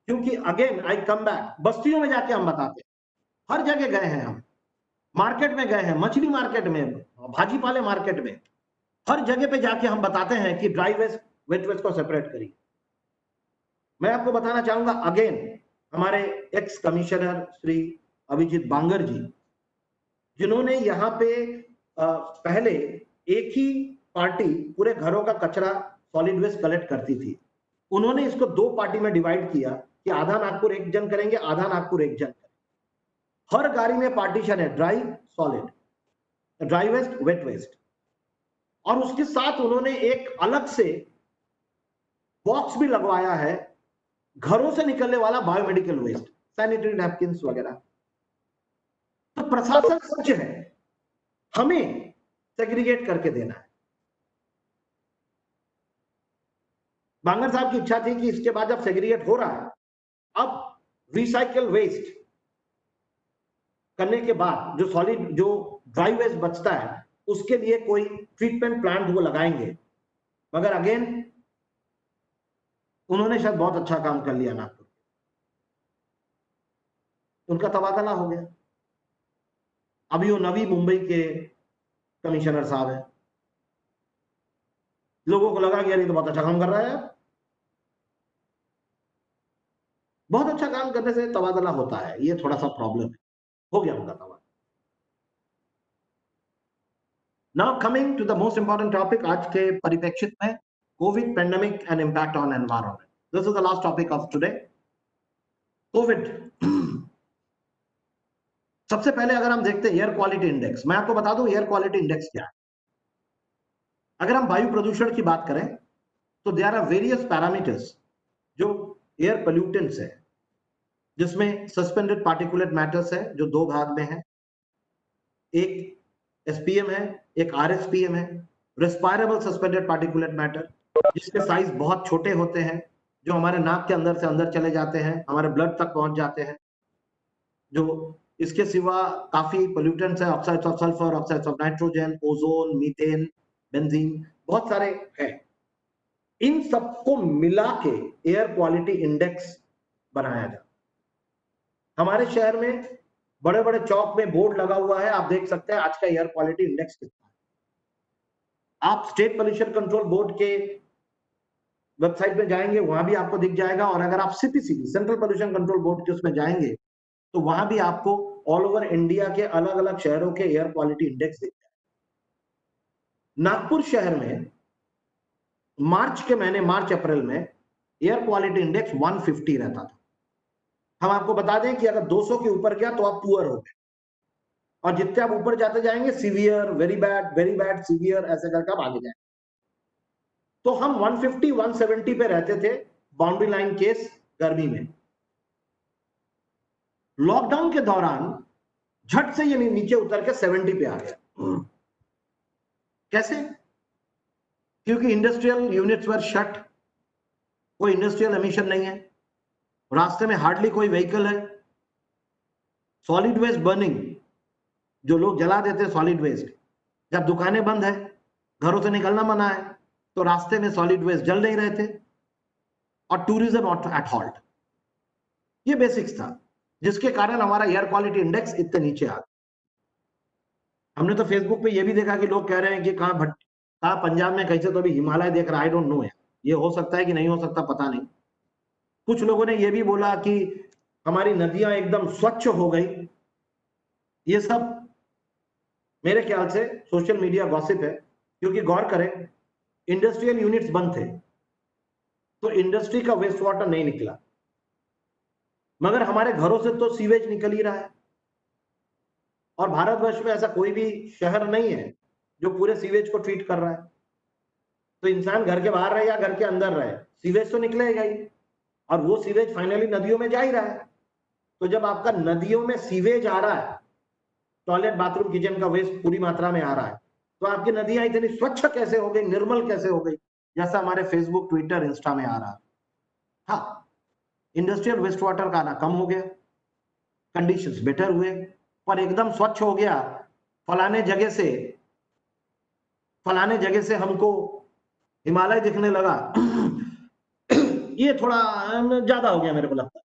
क्योंकि अगेन आई कम बैक, बस्तियों में जाके हम बताते हैं। हर जगह गए हैं हम, मार्केट में गए हैं, मछली मार्केट में, भाजी पाले मार्केट में, हर जगह पे जाके हम बताते हैं कि ड्राई वेस्ट वेट वेस्ट को सेपरेट करिए। मैं आपको बताना चाहूंगा अगेन, हमारे एक्स कमिश्नर श्री अभिजीत बांगर जी, जिन्होंने यहाँ पे पहले एक ही पार्टी पूरे घरों का कचरा सॉलिड वेस्ट कलेक्ट करती थी, उन्होंने इसको 2 पार्टी में डिवाइड किया कि आधा नागपुर एक जन करेंगे, आधा नागपुर एक जन करेंगे। हर गाड़ी में पार्टीशन है, dry solid, dry waste wet waste. और उसके साथ उन्होंने एक अलग से बॉक्स भी लगवाया है घरों से निकलने वाला बायोमेडिकल वेस्ट, सैनिटरी नैपकिन्स वगैरह। तो प्रशासन सच है, हमें सेग्रीगेट करके देना है। बांगर साहब की इच्छा थी कि इसके बाद जब सेग्रीगेट हो रहा है, अब रिसाइकल वेस्ट करने के बाद जो सॉलिड जो ड्राई वेस्ट बचता है उसके लिए कोई ट्रीटमेंट प्लांट वो लगाएंगे। मगर अगेन उन्होंने शायद बहुत अच्छा काम कर लिया नागपुर, उनका तबादला हो गया। अभी वो नवी मुंबई के कमिश्नर साहब है। लोगों को लगा कि यार ये तो बहुत अच्छा काम कर रहा है, बहुत अच्छा काम करने से तबादला होता है, ये थोड़ा सा प्रॉब्लम है। हो गया उनका तबादला। Now coming to the most important topic आज के परिप्रेक्षित में, COVID pandemic and impact on environment. This is the last topic of today, COVID. सबसे पहले अगर हम देखते हैं एयर क्वालिटी इंडेक्स, मैं आपको बता दूं एयर क्वालिटी इंडेक्स क्या है। अगर हम वायु प्रदूषण की बात करें तो देयर आर वेरियस पैरामीटर्स जो एयर पोल्यूटेंट्स है, जिसमें सस्पेंडेड पार्टिकुलेट मैटर्स है जो दो भाग में है, एक एसपीएम है, एक आरएसपीएम है। रेस्पायरेबल सस्पेंडेड पार्टिकुलेट मैटर, जिसके साइज बहुत छोटे होते हैं, जो हमारे नाक के अंदर से अंदर चले जाते हैं, हमारे ब्लड तक पहुंच जाते हैं। जो इसके सिवा काफी पोल्यूटेंट्स है, oxides of sulphur, oxides of nitrogen, ozone, methane, benzene, बहुत सारे हैं। इन सबको मिला के एयर क्वालिटी इंडेक्स बनाया जाता। हमारे शहर में बड़े बड़े चौक में बोर्ड लगा हुआ है, आप देख सकते हैं आज का एयर क्वालिटी इंडेक्स कितना है। आप स्टेट पोल्यूशन कंट्रोल बोर्ड के वेबसाइट पे जाएंगे, वहां भी आपको दिख जाएगा। और अगर आप CPCB, central pollution control board के उसमें जाएंगे तो वहां भी आपको ऑल ओवर इंडिया के अलग अलग शहरों के एयर क्वालिटी इंडेक्स दिख जाएगा। नागपुर शहर में मार्च के महीने, मार्च अप्रैल में एयर क्वालिटी इंडेक्स 150 रहता था। हम आपको बता दें कि अगर 200 के ऊपर गया तो आप पुअर हो गए, और जितने आप ऊपर जाते जाएंगे सीवियर, वेरी बैड, सीवियर, ऐसे करके आप आगे जाएंगे। तो हम 150 170 पे रहते थे, बाउंड्री लाइन केस गर्मी में। लॉकडाउन के दौरान झट से ये नीचे उतर के 70 पे आ गया। कैसे? क्योंकि इंडस्ट्रियल यूनिट्स वर शट, कोई इंडस्ट्रियल एमिशन नहीं है, रास्ते में हार्डली कोई व्हीकल है, सॉलिड वेस्ट बर्निंग, जो लोग जला देते हैं सॉलिड वेस्ट, जब दुकानें बंद है, घरों से निकलना मना है, तो रास्ते में सॉलिड वेस्ट जल नहीं रहे थे, और टूरिज्म एट हॉल्ट। ये बेसिक्स था जिसके कारण हमारा एयर क्वालिटी इंडेक्स इतने नीचे आ गया। हमने तो फेसबुक पे ये भी देखा कि लोग कह रहे हैं कि कहाँ पंजाब में कैसे तो अभी हिमालय देख रहा है। आई डोंट नो है, ये हो सकता है कि नहीं हो सकता, पता नहीं। कुछ लोगों ने ये भी बोला कि हमारी नदियां एकदम स्वच्छ हो गई। ये सब मेरे ख्याल से सोशल मीडिया गॉसिप है, क्योंकि गौर करें, इंडस्ट्रियल यूनिट्स बंद थे तो इंडस्ट्री का वेस्ट वाटर नहीं निकला, मगर हमारे घरों से तो सीवेज निकल ही रहा है। और भारतवर्ष में ऐसा कोई भी शहर नहीं है जो पूरे सीवेज को ट्रीट कर रहा है। तो इंसान घर के बाहर रहे या घर के अंदर रहे, सीवेज तो निकलेगा ही, और वो सीवेज फाइनली नदियों में जा ही रहा है। तो जब आपका नदियों में सीवेज आ रहा है, टॉयलेट, बाथरूम, किचन का वेस्ट पूरी मात्रा में आ रहा है, तो आपकी नदियां इतनी स्वच्छ कैसे हो गई, निर्मल कैसे हो गई, जैसा हमारे फेसबुक, ट्विटर, इंस्टा में आ रहा है। हाँ, इंडस्ट्रियल वेस्ट वाटर का आना कम हो गया, कंडीशंस बेटर हुए, पर एकदम स्वच्छ हो गया फलाने जगह से हमको हिमालय दिखने लगा, ये थोड़ा ज्यादा हो गया मेरे को लगता है।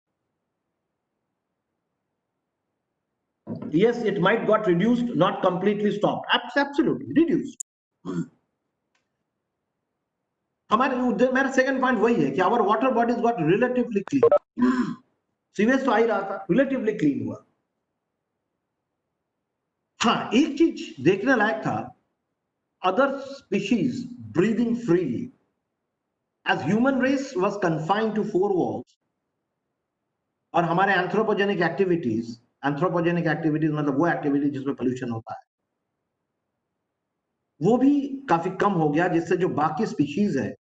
Yes, it might got reduced, not completely stopped. Absolutely reduced. मेरा सेकंड पॉइंट वही है कि our water bodies got relatively clean. Sewage तो आ ही रहा था, रिलेटिवली क्लीन हुआ। हाँ, एक चीज देखने लायक था, other species breathing freely as human race was confined to four walls, और हमारे एंथ्रोपोजेनिक एक्टिविटीज मतलब वो एक्टिविटी जिसमें पोल्यूशन होता है, वो भी काफी कम हो गया, जिससे जो बाकी स्पीशीज है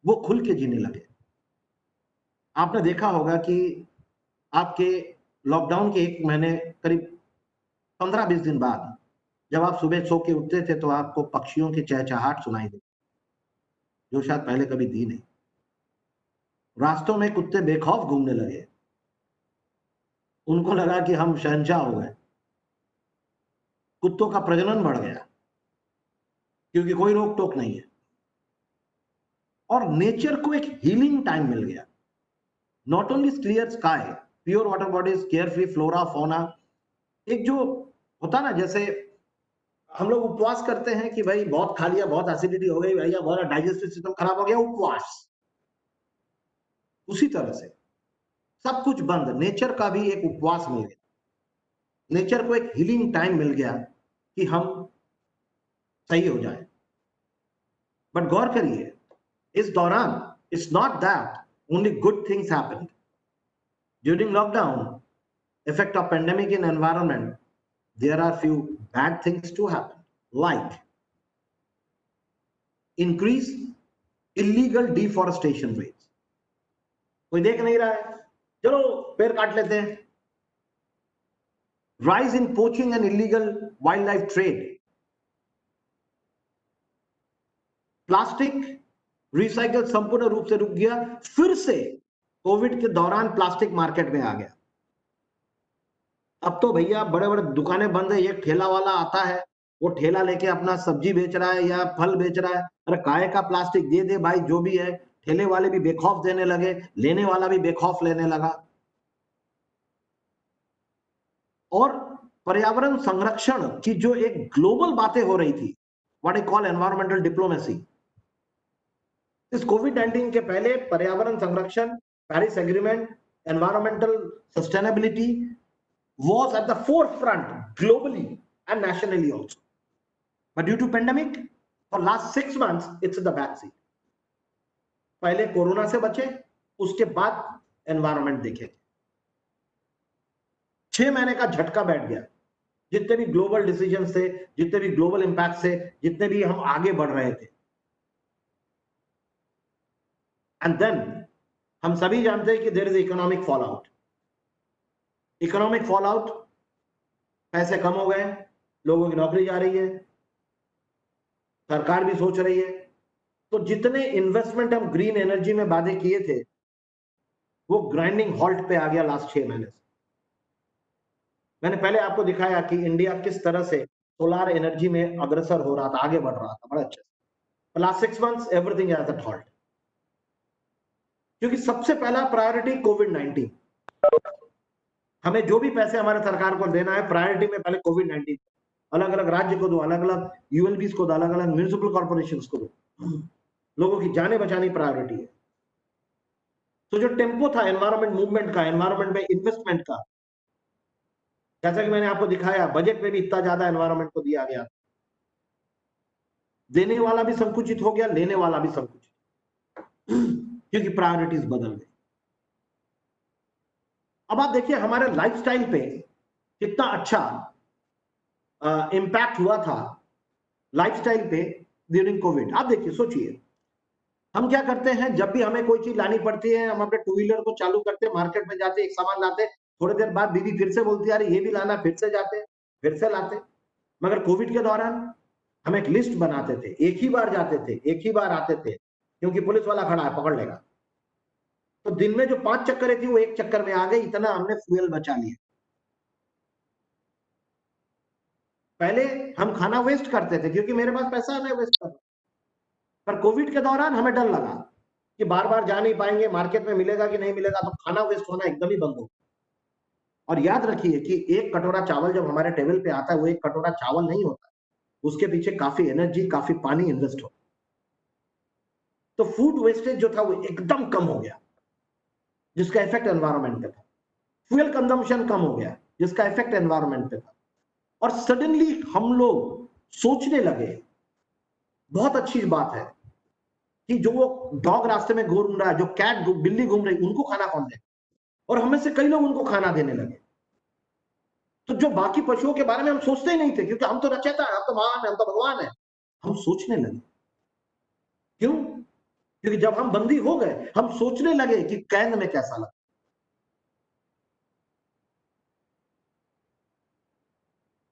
वो खुल के जीने लगे। आपने देखा होगा कि आपके लॉकडाउन के एक महीने, करीब 15-20 दिन बाद, जब आप सुबह सो के उठते थे तो आपको पक्षियों की चहचहाट सुनाई दी, जो शायद पहले कभी दी नहीं। रास्तों में कुत्ते बेखौफ घूमने लगे, उनको लगा कि हम शहंशाह हो गए। कुत्तों का प्रजनन बढ़ गया क्योंकि कोई रोक टोक नहीं है, और नेचर को एक हीलिंग टाइम मिल गया। Not only clear sky, pure water bodies, care free flora fauna. एक जो होता ना, जैसे हम लोग उपवास करते हैं कि भाई बहुत खा लिया, बहुत एसिडिटी हो गई भैया, बहुत डाइजेस्टिव सिस्टम खराब हो गया, उपवास। उसी तरह से सब कुछ बंद, नेचर का भी एक उपवास मिल गया, नेचर को एक हीलिंग टाइम मिल गया कि हम सही हो जाए। बट गौर करिए, इस दौरान it's not that only good things happened during lockdown. effect of pandemic in environment, there are few bad things to happen, like increase illegal deforestation rates. कोई देख नहीं रहा है, चलो पेड़ काट लेते हैं. Rise in poaching and illegal wildlife trade. Plastic recycle संपूर्ण रूप से रुक गया. फिर से कोविड के दौरान प्लास्टिक मार्केट में आ गया. अब तो भैया बड़े बड़े दुकानें बंद है. एक ठेला वाला आता है, वो ठेला लेके अपना सब्जी बेच रहा है या फल बेच रहा है. अरे काहे का प्लास्टिक दे दे भाई, जो भी है. ठेले वाले भी बेखौफ देने लगे, लेने वाला भी बेखौफ लेने लगा. और पर्यावरण संरक्षण की जो एक ग्लोबल बातें हो रही थी, what I call environmental diplomacy, इस कोविड-19 के पहले पर्यावरण संरक्षण, Paris agreement, environmental sustainability was at the forefront globally and nationally also. But due to pandemic, for last 6 months, it's in the back seat. पहले कोरोना से बचे, उसके बाद एनवायरमेंट देखे. 6 महीने का झटका बैठ गया. जितने भी ग्लोबल डिसीजन थे, जितने भी ग्लोबल इंपैक्ट थे, जितने भी हम आगे बढ़ रहे थे. एंड देन हम सभी जानते हैं कि there is economic fall out. Economic fall out, पैसे कम हो गए, लोगों की नौकरी जा रही है, सरकार भी सोच रही है. तो जितने इन्वेस्टमेंट हम ग्रीन एनर्जी में वादे किए थे, वो ग्राइंडिंग हॉल्ट पे आ गया लास्ट 6 महीने से. मैंने पहले आपको दिखाया कि इंडिया किस तरह से सोलार एनर्जी में अग्रसर हो रहा था, आगे बढ़ रहा था बड़ा अच्छे से. Last 6 months everything is at halt, क्योंकि सबसे पहला प्रायोरिटी कोविड-19. हमें जो भी पैसे हमारे सरकार को देना है, प्रायोरिटी में पहले कोविड-19. अलग अलग राज्य को दो, अलग अलग यूएलबीज को दो, अलग अलग म्युनिसिपल कॉर्पोरेशंस को दो. लोगों की जानें बचानी प्रायोरिटी है. तो जो टेम्पो था एनवायरमेंट मूवमेंट का, एनवायरमेंट में इन्वेस्टमेंट का, जैसा कि मैंने आपको दिखाया, बजट में भी इतना ज्यादा एनवायरमेंट को दिया गया. देने वाला भी संकुचित हो गया, लेने वाला भी संकुचित, क्योंकि प्रायोरिटीज बदल गई. अब आप देखिए हमारे लाइफस्टाइल पे कितना अच्छा इंपैक्ट हुआ था लाइफस्टाइल पे ड्यूरिंग कोविड. आप देखिए, सोचिए, हम क्या करते हैं, जब भी हमें कोई चीज लानी पड़ती है, हम अपने टू व्हीलर को चालू करते हैं, मार्केट में जाते, एक सामान लाते, थोड़ी देर बाद बीवी फिर से बोलती है अरे ये भी लाना, फिर से जाते, फिर से लाते. मगर कोविड के दौरान हम एक लिस्ट बनाते थे, एक ही बार जाते थे, एक ही बार आते थे, क्योंकि पुलिस वाला खड़ा है, पकड़ लेगा. तो दिन में जो 5 चक्करें थी वो एक चक्कर में आ गई. इतना हमने फ्यूल बचा लिया. पहले हम खाना वेस्ट करते थे क्योंकि मेरे पास पैसा है, मैं वेस्ट कर रहा हूं. पर कोविड के दौरान हमें डर लगा कि बार बार जा नहीं पाएंगे, मार्केट में मिलेगा कि नहीं मिलेगा, तो खाना वेस्ट होना एकदम ही बंद हो. और याद रखिए कि एक कटोरा चावल जब हमारे टेबल पे आता है, वो एक कटोरा चावल नहीं होता, उसके पीछे काफी एनर्जी, काफी पानी इन्वेस्ट होता. तो फूड वेस्टेज जो था वो एकदम कम हो गया, जिसका इफेक्ट एनवायरमेंट पे था. फ्यूल कंजम्पशन कम हो गया, जिसका इफेक्ट एनवायरमेंट पे था. और सडनली हम लोग सोचने लगे, बहुत अच्छी बात है कि जो वो डॉग रास्ते में घूम रहा है, जो कैट बिल्ली घूम रही, उनको खाना कौन दे. और हमें से कई लोग उनको खाना देने लगे. तो जो बाकी पशुओं के बारे में हम सोचते ही नहीं थे, क्योंकि हम तो रचयिता है, हम तो महान है, हम तो भगवान है. हम सोचने लगे. क्यों? क्योंकि जब हम बंदी हो गए, हम सोचने लगे कि कैद में कैसा लगा.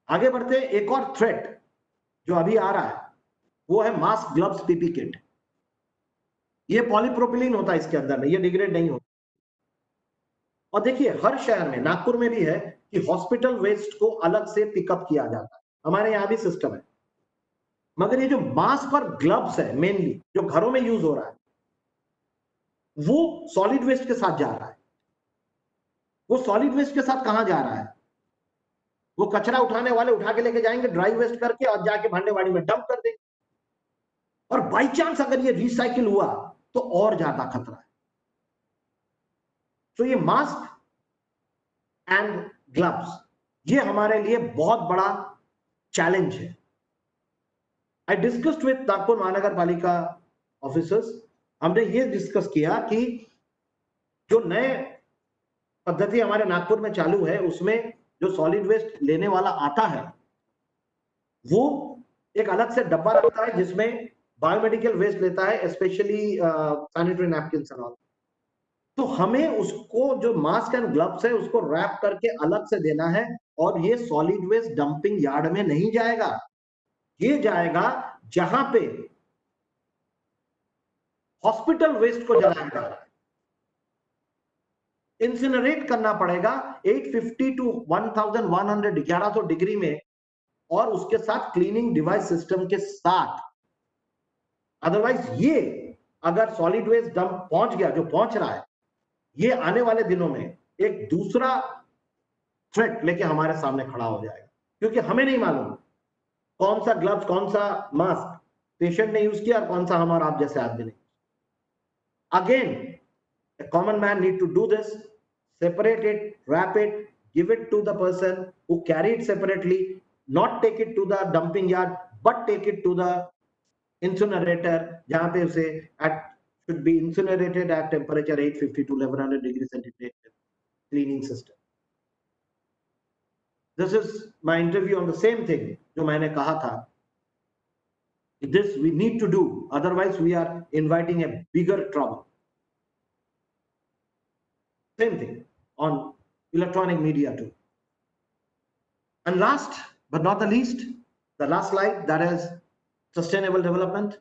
आगे बढ़ते, एक और थ्रेट जो अभी आ रहा है वो है मास्क, ग्लव्स, पीपी किट. ये पॉलीप्रोपिलीन होता है इसके अंदर में, ये डिग्रेड नहीं होता. और देखिए हर शहर में, नागपुर में भी है कि हॉस्पिटल वेस्ट को अलग से पिकअप किया जाता है. हमारे यहां भी सिस्टम है. मगर ये जो मास्क और ग्लव्स है मेनली जो घरों में यूज हो रहा है, वो सॉलिड वेस्ट के साथ जा रहा है. वो सॉलिड वेस्ट के साथ कहां जा रहा है? वो कचरा उठाने वाले उठा के लेके जाएंगे ड्राई वेस्ट करके, और जाके भांडेवाड़ी में डंप कर देंगे. और बाई चांस अगर ये रिसाइकिल हुआ तो और ज्यादा खतरा है. तो ये मास्क एंड ग्लव्स, ये हमारे लिए बहुत बड़ा चैलेंज है. आई डिस्कस्ड विद नागपुर महानगर पालिका ऑफिसर्स. हमने ये डिस्कस किया कि जो नए पद्धति हमारे नागपुर में चालू है, उसमें जो सॉलिड वेस्ट लेने वाला आता है वो एक अलग से डब्बा रखता है जिसमें बायोमेडिकल वेस्ट लेता है, specially sanitary napkins and all. तो हमें उसको जो मास्क एंड ग्लव्स है उसको रैप करके अलग से देना है, और ये सॉलिड वेस्ट डंपिंग यार्ड में नहीं जाएगा, ये जाएगा जहां पे हॉस्पिटल वेस्ट को जलाएगा, इंसिनरेट करना पड़ेगा 850 टू 1100 1100 डिग्री में, और उसके साथ क्लीनिंग डिवाइस सिस्टम के साथ। अदरवाइज ये अगर सॉलिड वेस्ट डंप पहुंच गया, जो पहुंच रहा है, ये आने वाले दिनों में एक दूसरा थ्रेट लेके हमारे सामने खड़ा हो जाएगा, क्योंकि हमें नहीं मालूम कौन सा ग्लव्स, कौन सा मास्क पेशेंट ने यूज किया और कौन सा हम और आप जैसे आदमी ने। Again a common man need to do this, separate it, wrap it, give it to the person who carry it separately, not take it to the dumping yard, but take it to the incinerator, jahan pe use should be incinerated at temperature 850 to 1100 degrees centigrade cleaning system. This is my interview on the same thing jo maine kaha tha. This we need to do, otherwise we are inviting a bigger trouble. Same thing on electronic media too. And last but not the least, the last slide, that is sustainable development,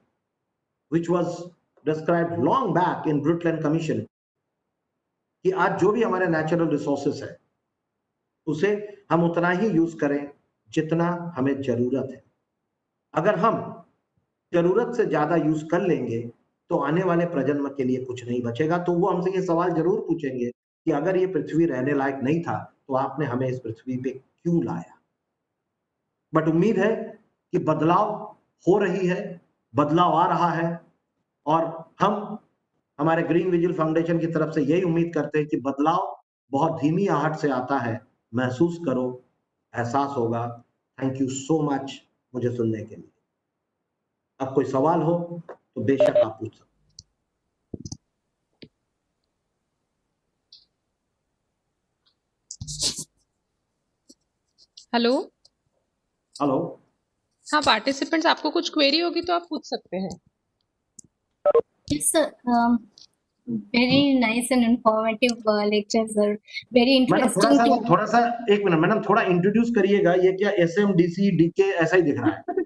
which was described long back in Brundtland Commission, कि आज जो भी हमारे natural resources है उसे हम उतना ही use करें जितना हमें जरूरत है। अगर हम जरूरत से ज्यादा यूज कर लेंगे तो आने वाले प्रजन्म के लिए कुछ नहीं बचेगा। तो वो हमसे ये सवाल जरूर पूछेंगे कि अगर ये पृथ्वी रहने लायक नहीं था तो आपने हमें इस पृथ्वी पे क्यों लाया। बट उम्मीद है कि बदलाव हो रही है, बदलाव आ रहा है, और हम हमारे ग्रीन विजिल फाउंडेशन की तरफ से यही उम्मीद करते हैं कि बदलाव बहुत धीमी आहट से आता है। महसूस करो, एहसास होगा। थैंक यू सो मच मुझे सुनने के लिए। अब कोई सवाल हो तो बेशक आप पूछ सकते। Hello hello. हाँ, पार्टिसिपेंट्स, आपको कुछ क्वेरी होगी तो आप पूछ सकते हैं। Yes, sir. Very nice and informative lecture, sir. Very madam interesting. थोड़ा सा एक मिनट मैडम, थोड़ा इंट्रोड्यूस करिएगा। ये क्या SMDC DK ऐसा ही दिख रहा है?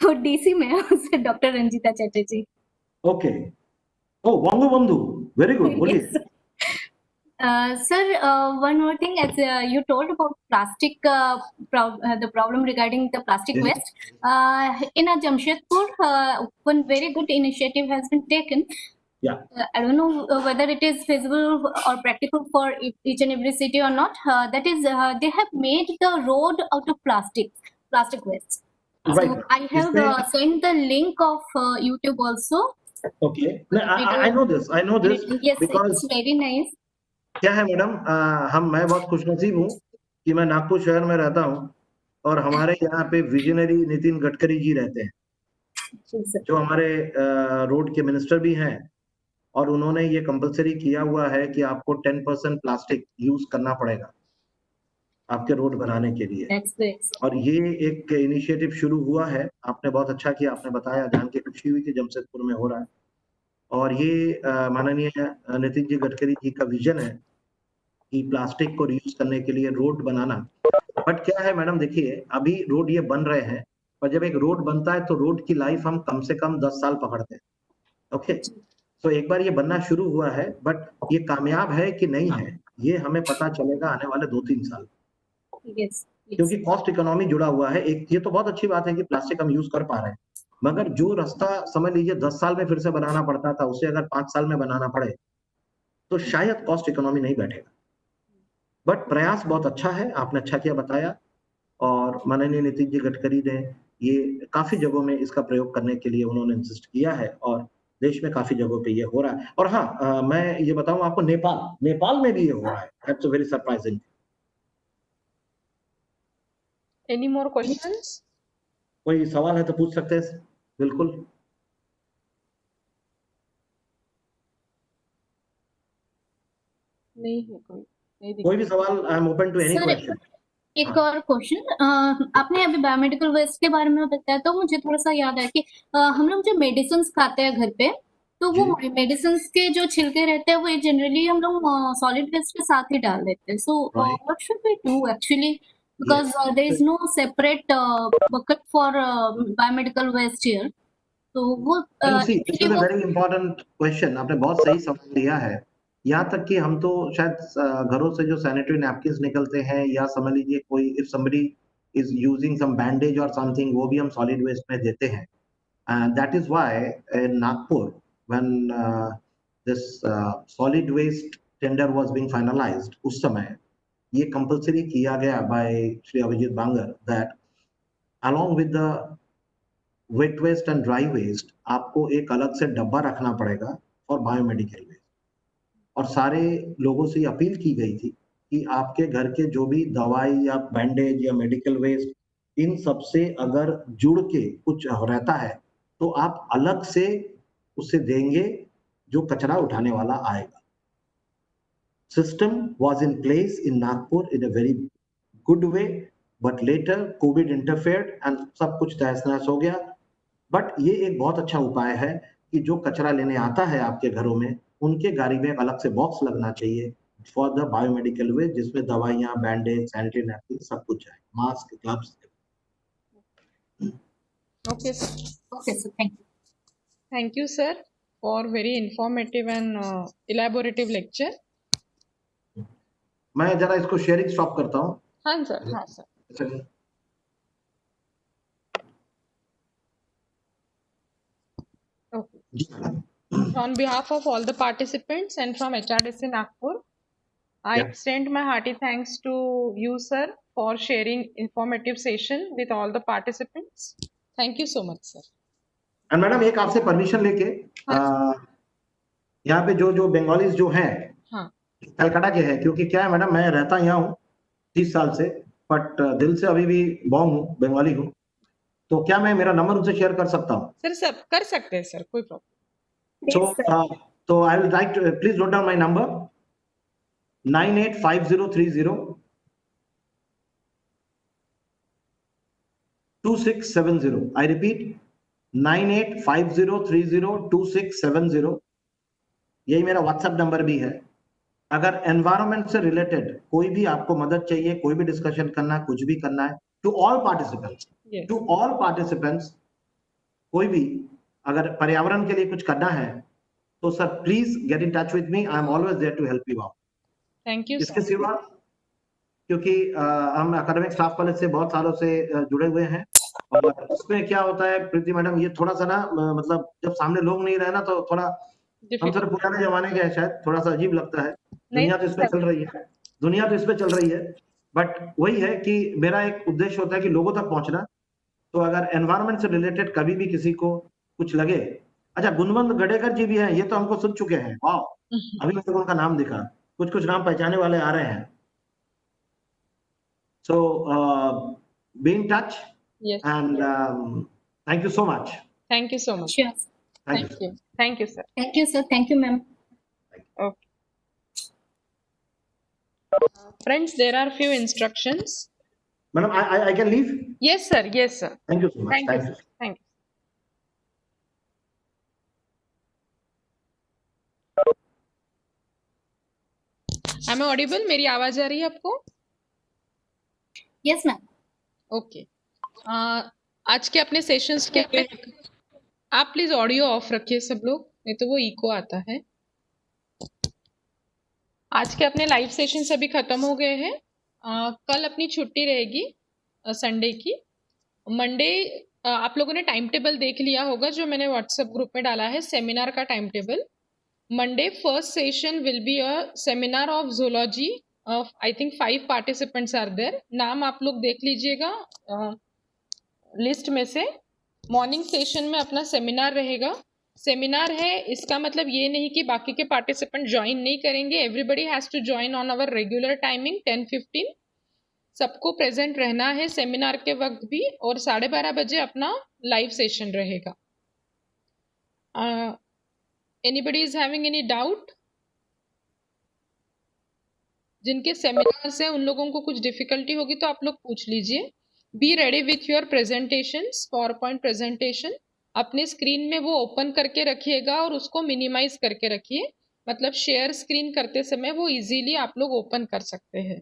वो DC में है, उससे डॉक्टर रंजीता चैटर्जी। ओके। ओ वांगू बंधु, वेरी गुड, बोलिए। Yes. Sir, one more thing, as you told about plastic, the problem regarding the plastic Yes. waste. In Jamshedpur, one very good initiative has been taken. Yeah. I don't know whether it is feasible or practical for each and every city or not. That is, they have made the road out of plastic waste. Right. So I have sent the link of YouTube also. Okay. I know this. I know this Yes, because it's very nice. क्या है madam, मैं बहुत खुशनसीब हूँ कि मैं नागपुर शहर में रहता हूँ और हमारे यहाँ पे विजनरी नितिन गडकरी जी रहते हैं, जो हमारे रोड के मिनिस्टर भी हैं, और उन्होंने ये कंपलसरी किया हुआ है कि आपको 10% प्लास्टिक यूज करना पड़ेगा आपके रोड बनाने के लिए। और ये एक इनिशिएटिव शुरू हुआ है। आपने बहुत अच्छा किया, आपने बताया, जान के खुशी हुई कि जमशेदपुर में हो रहा है। और ये माननीय नितिन जी गडकरी जी का विजन है कि प्लास्टिक को रीयूज करने के लिए रोड बनाना। बट क्या है मैडम, देखिए अभी रोड ये बन रहे हैं, पर जब एक रोड बनता है तो रोड की लाइफ हम कम से कम 10 साल पकड़ते हैं। ओके, तो एक बार ये बनना शुरू हुआ है, बट ये कामयाब है कि नहीं है ये हमें पता चलेगा आने वाले 2-3 साल। क्योंकि कॉस्ट इकोनॉमी जुड़ा हुआ है। एक ये तो बहुत अच्छी बात है कि प्लास्टिक हम यूज कर पा रहे हैं, मगर जो रास्ता समझ लीजिए 10 साल में फिर से बनाना पड़ता था, उसे अगर 5 साल में बनाना पड़े तो शायद कॉस्ट इकोनॉमी नहीं बैठेगा। बट प्रयास बहुत अच्छा है, आपने अच्छा किया बताया, और माननीय नितिन जी गडकरी ने ये काफी जगहों में इसका प्रयोग करने के लिए उन्होंने इंसिस्ट किया है, और देश में काफी जगहों पे ये हो रहा है। और हाँ, मैं ये बताऊं आपको, नेपाल में भी ये हो रहा है। That's very surprising. Any more questions? कोई सवाल है तो पूछ सकते हैं, बिल्कुल। नहीं है कोई। कोई भी सवाल, I am open to any sir, question. एक और क्वेश्चन, आपने अभी बायोमेडिकल वेस्ट के बारे में बताया तो मुझे थोड़ा सा याद है कि हम लोग जो मेडिसिन खाते हैं घर पे, तो वो मेडिसिन के जो छिलके रहते हैं वो जनरली हम लोग सॉलिड वेस्ट के साथ ही डाल देते हैं। So Right. What should we do actually, because there is no separate bucket for biomedical waste here, तो वो see this actually is a वो वेरी इंपॉर्टेंट क्वेश्चन, आपने बहुत सही सवाल दिया है। यहाँ तक कि हम तो शायद घरों से जो सैनिटरी नैपकिन्स निकलते हैं, या समझ लीजिए कोई if somebody is using some bandage और समथिंग, वो भी हम सॉलिड वेस्ट में देते हैं। And that is why in Nagpur, when this solid waste tender was being finalized, उस समय ये compulsory किया गया by Shri Abhijit Bangar that along with the wet waste and dry waste, आपको एक अलग से डब्बा रखना पड़ेगा for biomedical waste। और सारे लोगों से अपील की गई थी कि आपके घर के जो भी दवाई या बैंडेज या मेडिकल वेस्ट, इन सब से अगर जुड़ के कुछ रहता है तो आप अलग से उसे देंगे, जो कचरा उठाने वाला आएगा। System was in place in Nagpur in a very good way, but later COVID interfered and सब कुछ तहस-नहस हो गया। बट ये एक बहुत अच्छा उपाय है कि जो कचरा लेने आता है आपके घरों में, उनके गाड़ी में एक अलग से बॉक्स लगना चाहिए फॉर द बायोमेडिकल वेस्ट, जिसमें दवाइयाँ, बैंडेज, सैनिटरी नैपकिन सब कुछ है, mask, gloves. Okay, sir. okay, so thank you. Thank you, sir, for very informative and elaborative lecture. मैं जरा इसको शेयरिंग स्टॉप करता हूँ। हाँ सर, हाँ sir. Okay. On behalf of all the participants and from HRDC Nagpur, I Yeah. extend my hearty thanks to you, sir, for sharing informative session with all the participants. Thank you so much, sir. And madam, एक आपसे permission लेके, यहाँ पे जो Bengalis जो हैं, हाँ, कलकत्ता के हैं, क्योंकि क्या है मैडम, मैं रहता यहाँ हूँ 30 साल से, बट दिल से अभी भी बॉन्ग हूँ, बंगाली हूँ। तो क्या मैं मेरा नंबर उनसे शेयर कर सकता हूँ? सर सब कर सकते हैं सर, कोई problem. So I would like to please note down my number 985030 2670। I repeat 985030 2670। यही मेरा व्हाट्सएप नंबर भी है। अगर एनवायरनमेंट से रिलेटेड कोई भी आपको मदद चाहिए, कोई भी डिस्कशन करना है, कुछ भी करना है, टू ऑल पार्टिसिपेंट्स, कोई भी अगर पर्यावरण के लिए कुछ करना है तो sir please get in touch with me, I am always there to help you out. Thank you इसके सर। सिवा, क्योंकि हम एकेडमिक स्टाफ कॉलेज से बहुत सालों से जुड़े हुए हैं, और इसमें क्या होता है प्रीति मैडम, ये थोड़ा सा ना मतलब जब सामने लोग नहीं रहे ना, तो थोड़ा हम थोड़े पुराने जमाने के हैं, शायद थोड़ा सा अजीब लगता है। दुनिया तो इसमें चल रही है, बट वही है कि मेरा एक उद्देश्य होता है कि लोगों तक पहुंचना। तो अगर एनवायरनमेंट से रिलेटेड कभी भी किसी को कुछ लगे, अच्छा गुणवंत गडेकर जी भी हैं, ये तो हमको सुन चुके हैं, वाह, अभी मेरे को उनका नाम दिखा, कुछ नाम पहचाने वाले आ रहे हैं। So be in touch. Yes. And thank you so much. Thank you so much. Sure. Thank you. Thank you, sir. Thank you, sir. Thank you, ma'am. Okay. Friends, there are few instructions. Madam, I can leave? Yes, sir. Yes, sir. Thank you so much. Thank you. Thank you. Am I audible? मेरी आवाज आ रही है आपको? Yes, ma'am. Okay. आज के अपने sessions के आप प्लीज ऑडियो ऑफ रखिए सब लोग, नहीं तो वो इको आता है। आज के अपने लाइव सेशंस अभी खत्म हो गए हैं। कल अपनी छुट्टी रहेगी संडे की। मंडे आप लोगों ने टाइम टेबल देख लिया होगा जो मैंने व्हाट्सएप ग्रुप में डाला है, सेमिनार का time table. Monday first session will be a seminar of zoology of I think 5 participants are there. नाम आप लोग देख लीजिएगा लिस्ट में से। मॉर्निंग सेशन में अपना सेमिनार रहेगा। सेमिनार है इसका मतलब ये नहीं कि बाकी के पार्टिसिपेंट ज्वाइन नहीं करेंगे। Everybody has to join on our regular timing 10:15। सबको प्रेजेंट रहना है सेमिनार के वक्त भी, और 12:30 बजे अपना लाइव सेशन रहेगा। Anybody is having any doubt? जिनके सेमिनार्स हैं उन लोगों को कुछ डिफिकल्टी होगी तो आप लोग पूछ लीजिए। Be ready with your presentations, power point presentation अपने स्क्रीन में वो ओपन करके रखिएगा और उसको मिनिमाइज करके रखिए, मतलब शेयर स्क्रीन करते समय वो इजीली आप लोग ओपन कर सकते हैं।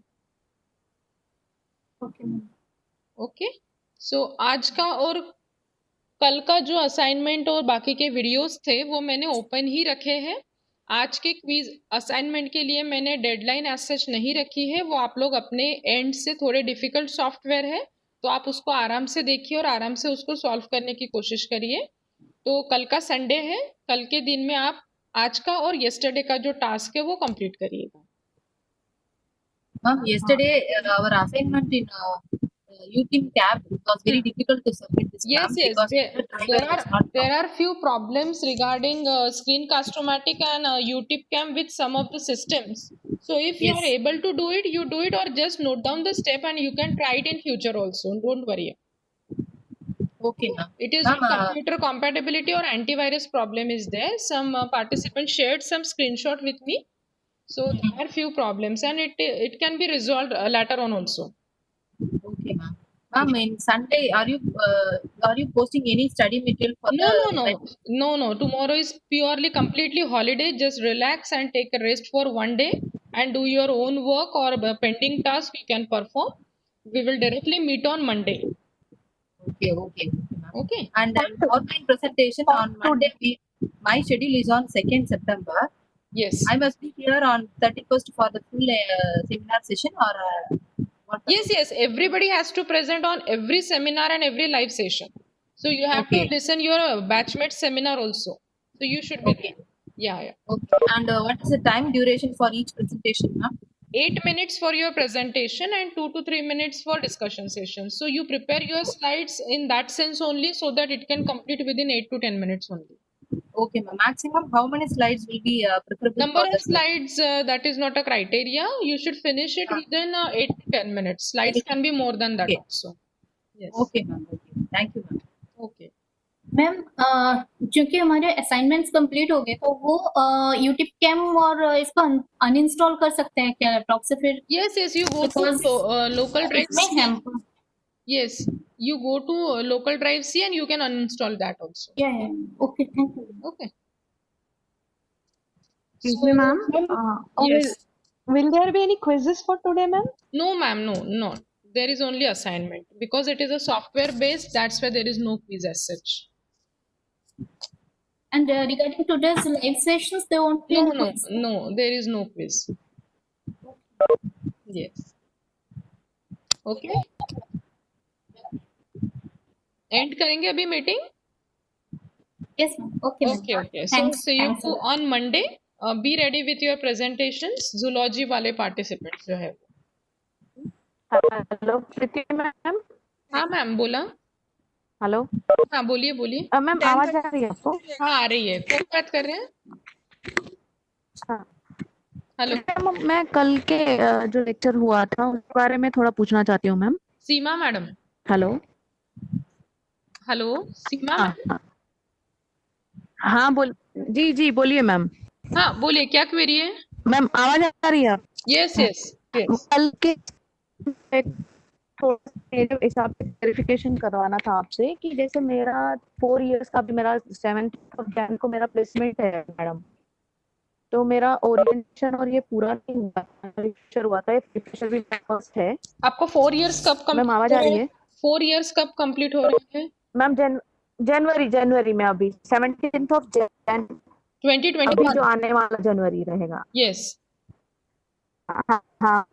Okay ma'am. ओके, सो आज का और कल का जो असाइनमेंट और बाकी के वीडियोस थे वो मैंने ओपन ही रखे हैं। आज के क्विज असाइनमेंट के लिए मैंने डेडलाइन एज सच नहीं रखी है, वो आप लोग अपने एंड से, थोड़े डिफिकल्ट सॉफ्टवेयर है तो आप उसको आराम से देखिए और आराम से उसको सॉल्व करने की कोशिश करिए। तो कल का संडे है, कल के दिन में आप आज का और येस्टरडे का जो टास्क है वो कंप्लीट करिएगा। Ma'am, yesterday our assignment in UTIM tab was very difficult to submit this Yes, ma'am yes. because There, the driver was not there are few problems regarding Screencast-O-Matic and UTIP-Cam with some of the systems. So if you are Yes. able to do it, you do it, or just note down the step and you can try it in future also. Don't worry. Okay, ma'am. It is Ma'am, computer compatibility or antivirus problem is there. Some participants shared some screenshot with me. So there are few problems and it can be resolved later on also. okay, ma'am. Ma'am, in Sunday, are you posting any study material for No. Tomorrow is purely completely holiday. Just relax and take a rest for one day and do your own work or pending task you can perform. We will directly meet on Monday. Okay, ma'am. Okay. And PowerPoint presentation on Monday. My schedule is on 2nd September. Yes. I must be here on 31st for the full seminar session or what? Yes. Everybody has to present on every seminar and every live session. So you have to Okay. listen your batchmate seminar also. So you should be Okay. there. Yeah. Okay. And what is the time duration for each presentation, ma'am? 8 minutes for your presentation and 2 to 3 minutes for discussion session. So you prepare your slides in that sense only so that it can complete within 8 to 10 minutes only. Okay, ma'am. Maximum how many slides will be preferable Number for of the slides, that is not a criteria. You should finish it within 8 to 10 minutes. Slides can be more than that Okay. also. Yes. Okay, ma'am. Okay. Thank you, ma'am. Okay. Ma'am क्योंकि हमारे assignments complete हो गए तो वो YouTube cam और इसको uninstall कर सकते हैं क्या लैपटॉप से फिर? Yes, you go Because to local drive इसमें C. है Yes, you go to local drive C and you can uninstall that also. Yeah. Okay, thank you. Okay. Excuse me, ma'am. Yes. Will there be any quizzes for today, ma'am? No, ma'am, no. There is only assignment because it is a software based. That's why there is no quiz as such. And regarding today's live sessions, they won't be any quiz. No. There is no quiz. Yes. Okay. End करेंगे अभी meeting. Yes, ma'am. Okay, ma'am. Okay. Thanks. So see you Thanks a lot. on Monday. Be ready with your presentations. Zoology वाले participants जो है. Hello, Priti ma'am. हाँ ma'am बोला. Hello. हाँ बोलिए. Ma'am आवाज आ रही है आपको? हाँ आ रही है. कौन बात कर रहे हैं? हाँ. हेलो. मैम मैं कल के जो लेक्चर हुआ था उसके बारे में थोड़ा पूछना चाहती हूँ मैम. सीमा मैडम. हेलो. सीमा मैम. हाँ जी बोलिए मैम. हाँ बोलिए क्या क्वेरी है? मैम आवाज आ रही है? यस. कल के थोड़ा हिसाब से वेरिफिकेशन करवाना था आपसे कि जैसे मेरा 4 इयर्स का भी मेरा 7th ऑफ जैन को मेरा प्लेसमेंट है मैडम, तो मेरा ओरिएंटेशन और ये पूरा नहीं हुआ, फ्रेशर हुआ था, ये फ्रेशर भी फर्स्ट है. आपको 4 इयर्स कब कंप्लीट? मैम आवाज आ रही है? 4 इयर्स कब कंप्लीट हो रहे हैं? मैम जनवरी में अभी 17th ऑफ जैन 2021 अभी जो आने वाला जनवरी रहेगा. यस. हाँ.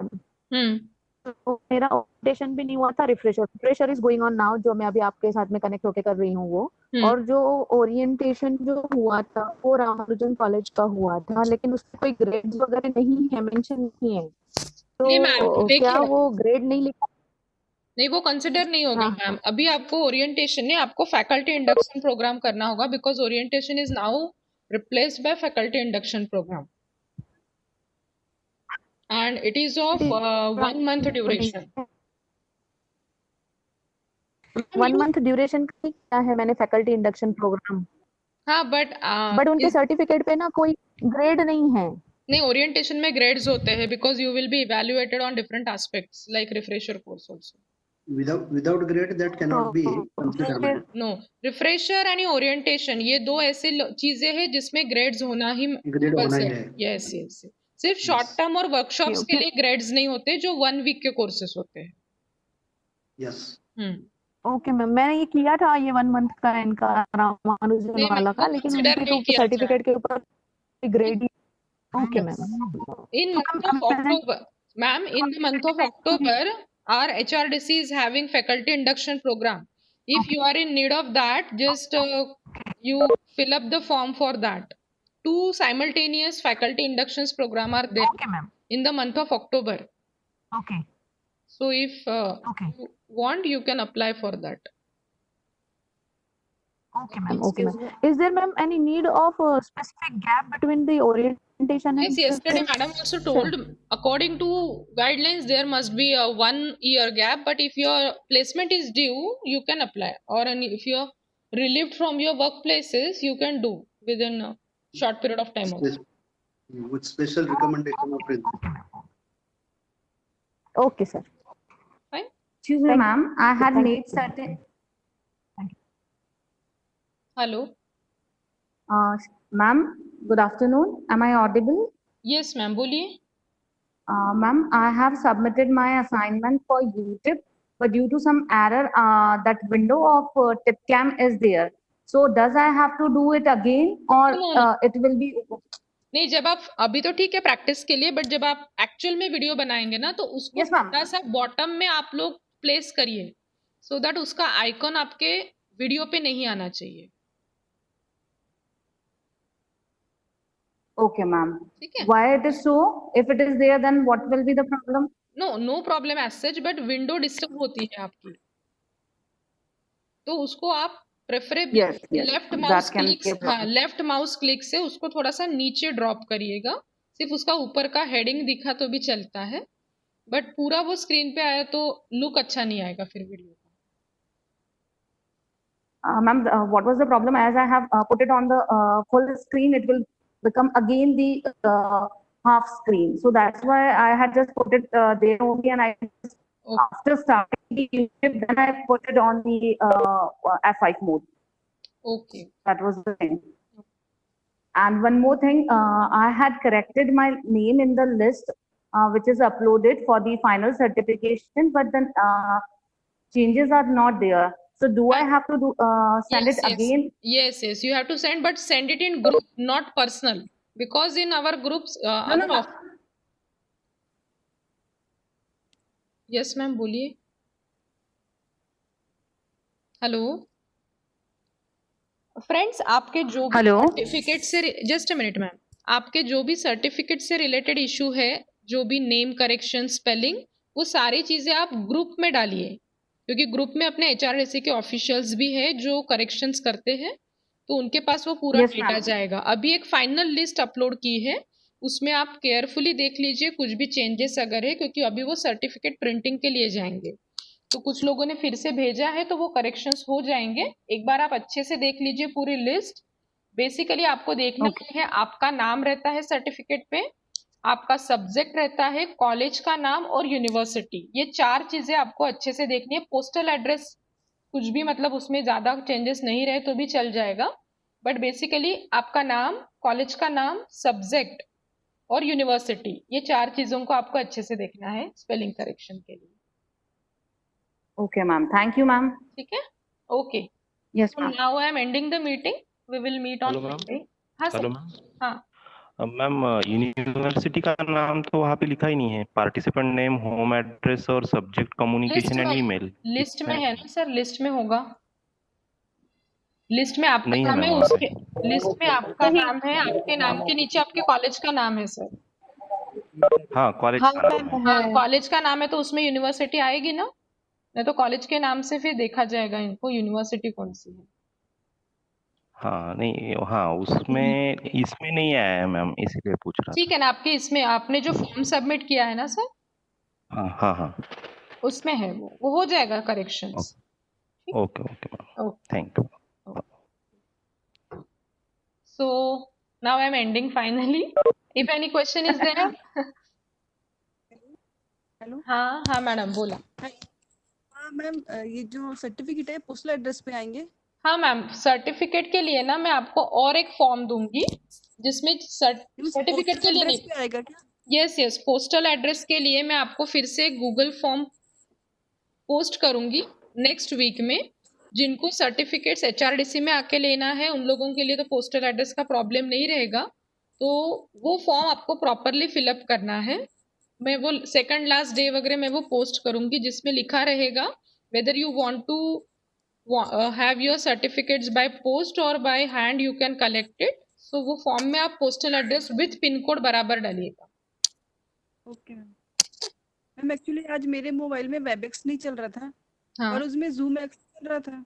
तो मेरा ओरिएंटेशन भी नहीं हुआ था, refresher is going on now, जो मैं अभी आपके साथ में कनेक्ट होके कर रही हूँ वो. और जो ओरिएंटेशन जो हुआ था वो रामानुजन कॉलेज का हुआ था, लेकिन उसमें कोई ग्रेड्स वगैरह नहीं है, मेंशन नहीं है. तो क्या वो ग्रेड नहीं लिखा? नहीं, वो कंसिडर नहीं होगा मैम. अभी आपको ओरिएंटेशन नहीं, आपको फैकल्टी इंडक्शन प्रोग्राम करना होगा because orientation is now replaced by faculty induction program and it is of 1 month duration. 1 month duration का क्या है? मैंने फैकल्टी इंडक्शन प्रोग्राम. हाँ बट उनके सर्टिफिकेट पे ना कोई ग्रेड नहीं है. नहीं, ओरिएंटेशन में ग्रेड्स होते हैं because you will be evaluated on different aspects like refresher course also. Without grade that cannot be considered. फिर नो, रिफ्रेशर एंड ओरिएंटेशन ये दो ऐसे चीजें हैं जिसमें ग्रेड्स होना ही Grade होना ही है. Yes yes. सिर्फ शॉर्ट टर्म और वर्कशॉप्स के Okay. लिए ग्रेड्स नहीं होते जो 1 वीक के कोर्सेस होते हैं. Yes. ओके मैम, मैंने ये किया था ये 1 मंथ का इनका रामानुजन नहीं, वाला मैम, का, वो लेकिन consider उनके नहीं तो किया सर्टिफिकेट के ऊपर grade. Okay ma'am. In month of October, ma'am, in the month of October, our HRDC is having faculty induction program. If you are in need of that, just you fill up the form for that. 2 simultaneous faculty inductions program are there okay ma'am. in the month of October. Okay So if okay you want, you can apply for that. Okay ma'am. Okay ma'am. Is there ma'am any need of a specific gap between the orientation Yes, and yesterday the madam also told, according to guidelines, there must be a 1 year gap, but if your placement is due, you can apply. Or if you are relieved from your workplaces, you can do within a short period of time also. With special recommendation of principal. Okay, sir. Fine? Excuse me, Thank- ma'am. I had thank made you. certain. Hello? Ma'am, good afternoon. Am I audible? Yes, ma'am. बोलिए. Ma'am, I have submitted my assignment for UTIP, but due to some error, that window of TIPCAM is there. So, does I have to do it again, or No. it will be? नहीं, जब आप अभी तो ठीक है practice के लिए, but जब आप एक्चुअल में वीडियो बनाएंगे ना तो उसको Yes, ma'am. थोड़ा सा बॉटम में आप लोग प्लेस करिए सो दैट उसका आइकॉन आपके वीडियो पे नहीं आना चाहिए. Okay, ma'am. ठीक है. Why it is so? If it is there, then what will be the problem? No problem as such, but window disturb होती है आपकी, तो उसको आप preferably Yes, yes. Left That mouse can click be a problem. Left mouse click से उसको थोड़ा सा नीचे ड्रॉप करिएगा. सिर्फ उसका ऊपर का हेडिंग दिखा तो भी चलता है, बट पूरा वो स्क्रीन पे आया तो लुक अच्छा नहीं आएगा फिर वीडियो का. Ma'am, what was the problem? As I have put it on the full screen, it will become again the half screen. So that's why I had just put it there only, and I just, Okay. after starting the YouTube, then I put it on the F5 mode. Okay. That was the thing. And one more thing, I had corrected my name in the list, which is uploaded for the final certification, but then changes are not there. So do I have to do send it again? Yes, you have to send, but send it in group, not personal, because in our groups No. yes ma'am, बोलिए. Hello friends, आपके जो भी Hello? Certificate से, just a minute ma'am, आपके जो भी certificate से related issue है, जो भी नेम करेक्शन, स्पेलिंग, वो सारी चीजें आप ग्रुप में डालिए, क्योंकि ग्रुप में अपने HRDC के ऑफिशियल्स भी है जो करेक्शंस करते हैं, तो उनके पास वो पूरा Yes, डेटा ma'am. जाएगा. अभी एक फाइनल लिस्ट अपलोड की है, उसमें आप केयरफुली देख लीजिए कुछ भी चेंजेस अगर है, क्योंकि अभी वो सर्टिफिकेट प्रिंटिंग के लिए जाएंगे, तो कुछ लोगों ने फिर से भेजा है तो वो करेक्शंस हो जाएंगे. एक बार आप अच्छे से देख लीजिए पूरी लिस्ट. बेसिकली आपको देखना है, आपका नाम रहता है सर्टिफिकेट पे, आपका सब्जेक्ट रहता है, कॉलेज का नाम और यूनिवर्सिटी, ये 4 चीजें आपको अच्छे से देखनी है. पोस्टल एड्रेस कुछ भी मतलब उसमें ज्यादा चेंजेस नहीं रहे तो भी चल जाएगा, बट बेसिकली आपका नाम, कॉलेज का नाम, सब्जेक्ट और यूनिवर्सिटी, ये 4 चीजों को आपको अच्छे से देखना है स्पेलिंग करेक्शन के लिए. Okay, ma'am. Thank you, ma'am. ठीक है. Okay. Yes, So ma'am. now I am ending the meeting. We will meet on Hello, ma'am. Monday. हाँ हेलो सर. मैम. हाँ. मैम, यूनिवर्सिटी का नाम तो वहाँ पे लिखा ही नहीं है. पार्टिसिपेंट नेम, होम एड्रेस और subject communication and email. List में है ना सर, लिस्ट में होगा. लिस्ट में आपका नहीं है नाम है, मैम वहाँ उसके लिस्ट में आपका नाम है, आपके नाम के नीचे आपके कॉलेज का नाम है सर. हाँ, कॉलेज हाँ का नाम है. मैम, हाँ, कॉलेज का नाम है तो उसमें यूनिवर्सिटी आएगी ना, नहीं तो कॉलेज के नाम से फिर देखा जाएगा इनको यूनिवर्सिटी कौन सी है. हाँ नहीं, हाँ उसमें इसमें नहीं आया है मैम, इसीलिए पूछ रहा ठीक है ना. आपके इसमें आपने जो फॉर्म सबमिट किया है ना सर, था. हाँ. उसमें है वो हो जाएगा corrections. Okay ma'am. Okay. Thank you. So now I'm ending finally. If any question is there, hello हाँ मैडम बोला। हाँ मैम, ये जो सर्टिफिकेट है पोस्टल एड्रेस पे आएंगे? हाँ मैम, सर्टिफिकेट के लिए ना मैं आपको और एक फॉर्म दूंगी जिसमें सर्टिफिकेट के लिए एड्रेस नहीं, पे आएगा क्या? यस पोस्टल एड्रेस के लिए मैं आपको फिर से गूगल फॉर्म पोस्ट करूंगी नेक्स्ट वीक में। जिनको सर्टिफिकेट्स HRDC में आके लेना है उन लोगों के लिए तो पोस्टल एड्रेस का प्रॉब्लम नहीं रहेगा, तो वो फॉर्म आपको प्रॉपरली फिलअप करना है। मैं वो सेकंड लास्ट डे वगैरह मैं वो पोस्ट करूंगी जिसमें लिखा रहेगा whether you want to have your certificates by post or by hand you can collect it। so वो फॉर्म में आप postal address with pin code बराबर डालिएगा। Okay ma'am. मैम एक्चुअली आज मेरे मोबाइल में वेबएक्स नहीं चल रहा था हाँ, और उसमें जूम एक्स चल रहा था।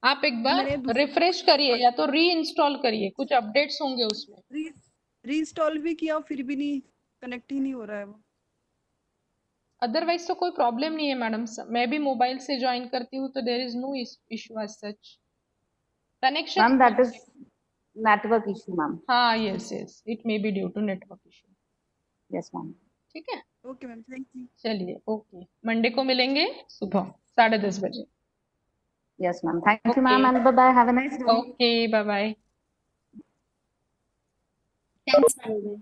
आप एक बार मैंने दूसरे रिफ्रेश करिए या तो री इंस्टॉल करिए, कुछ अपडेट्स होंगे उसमें। रीइंस्टॉल भी किया फिर भी नहीं, कनेक्ट ही नहीं हो रहा है वो। अदरवाइज तो कोई प्रॉब्लम नहीं है मैडम, मैं भी मोबाइल से ज्वाइन करती हूँ तो there is no issue as such. Connection Ma'am, that is network issue, ma'am. हाँ yes it may be due to network issue. Yes, ma'am. ठीक है, ओके मैम, थैंक यू। चलिए ओके, मंडे को मिलेंगे सुबह 10:30 बजे। Yes, ma'am. Thank you, Okay. ma'am, and bye-bye. Have a nice day. Okay bye bye. Thanks, Arvind.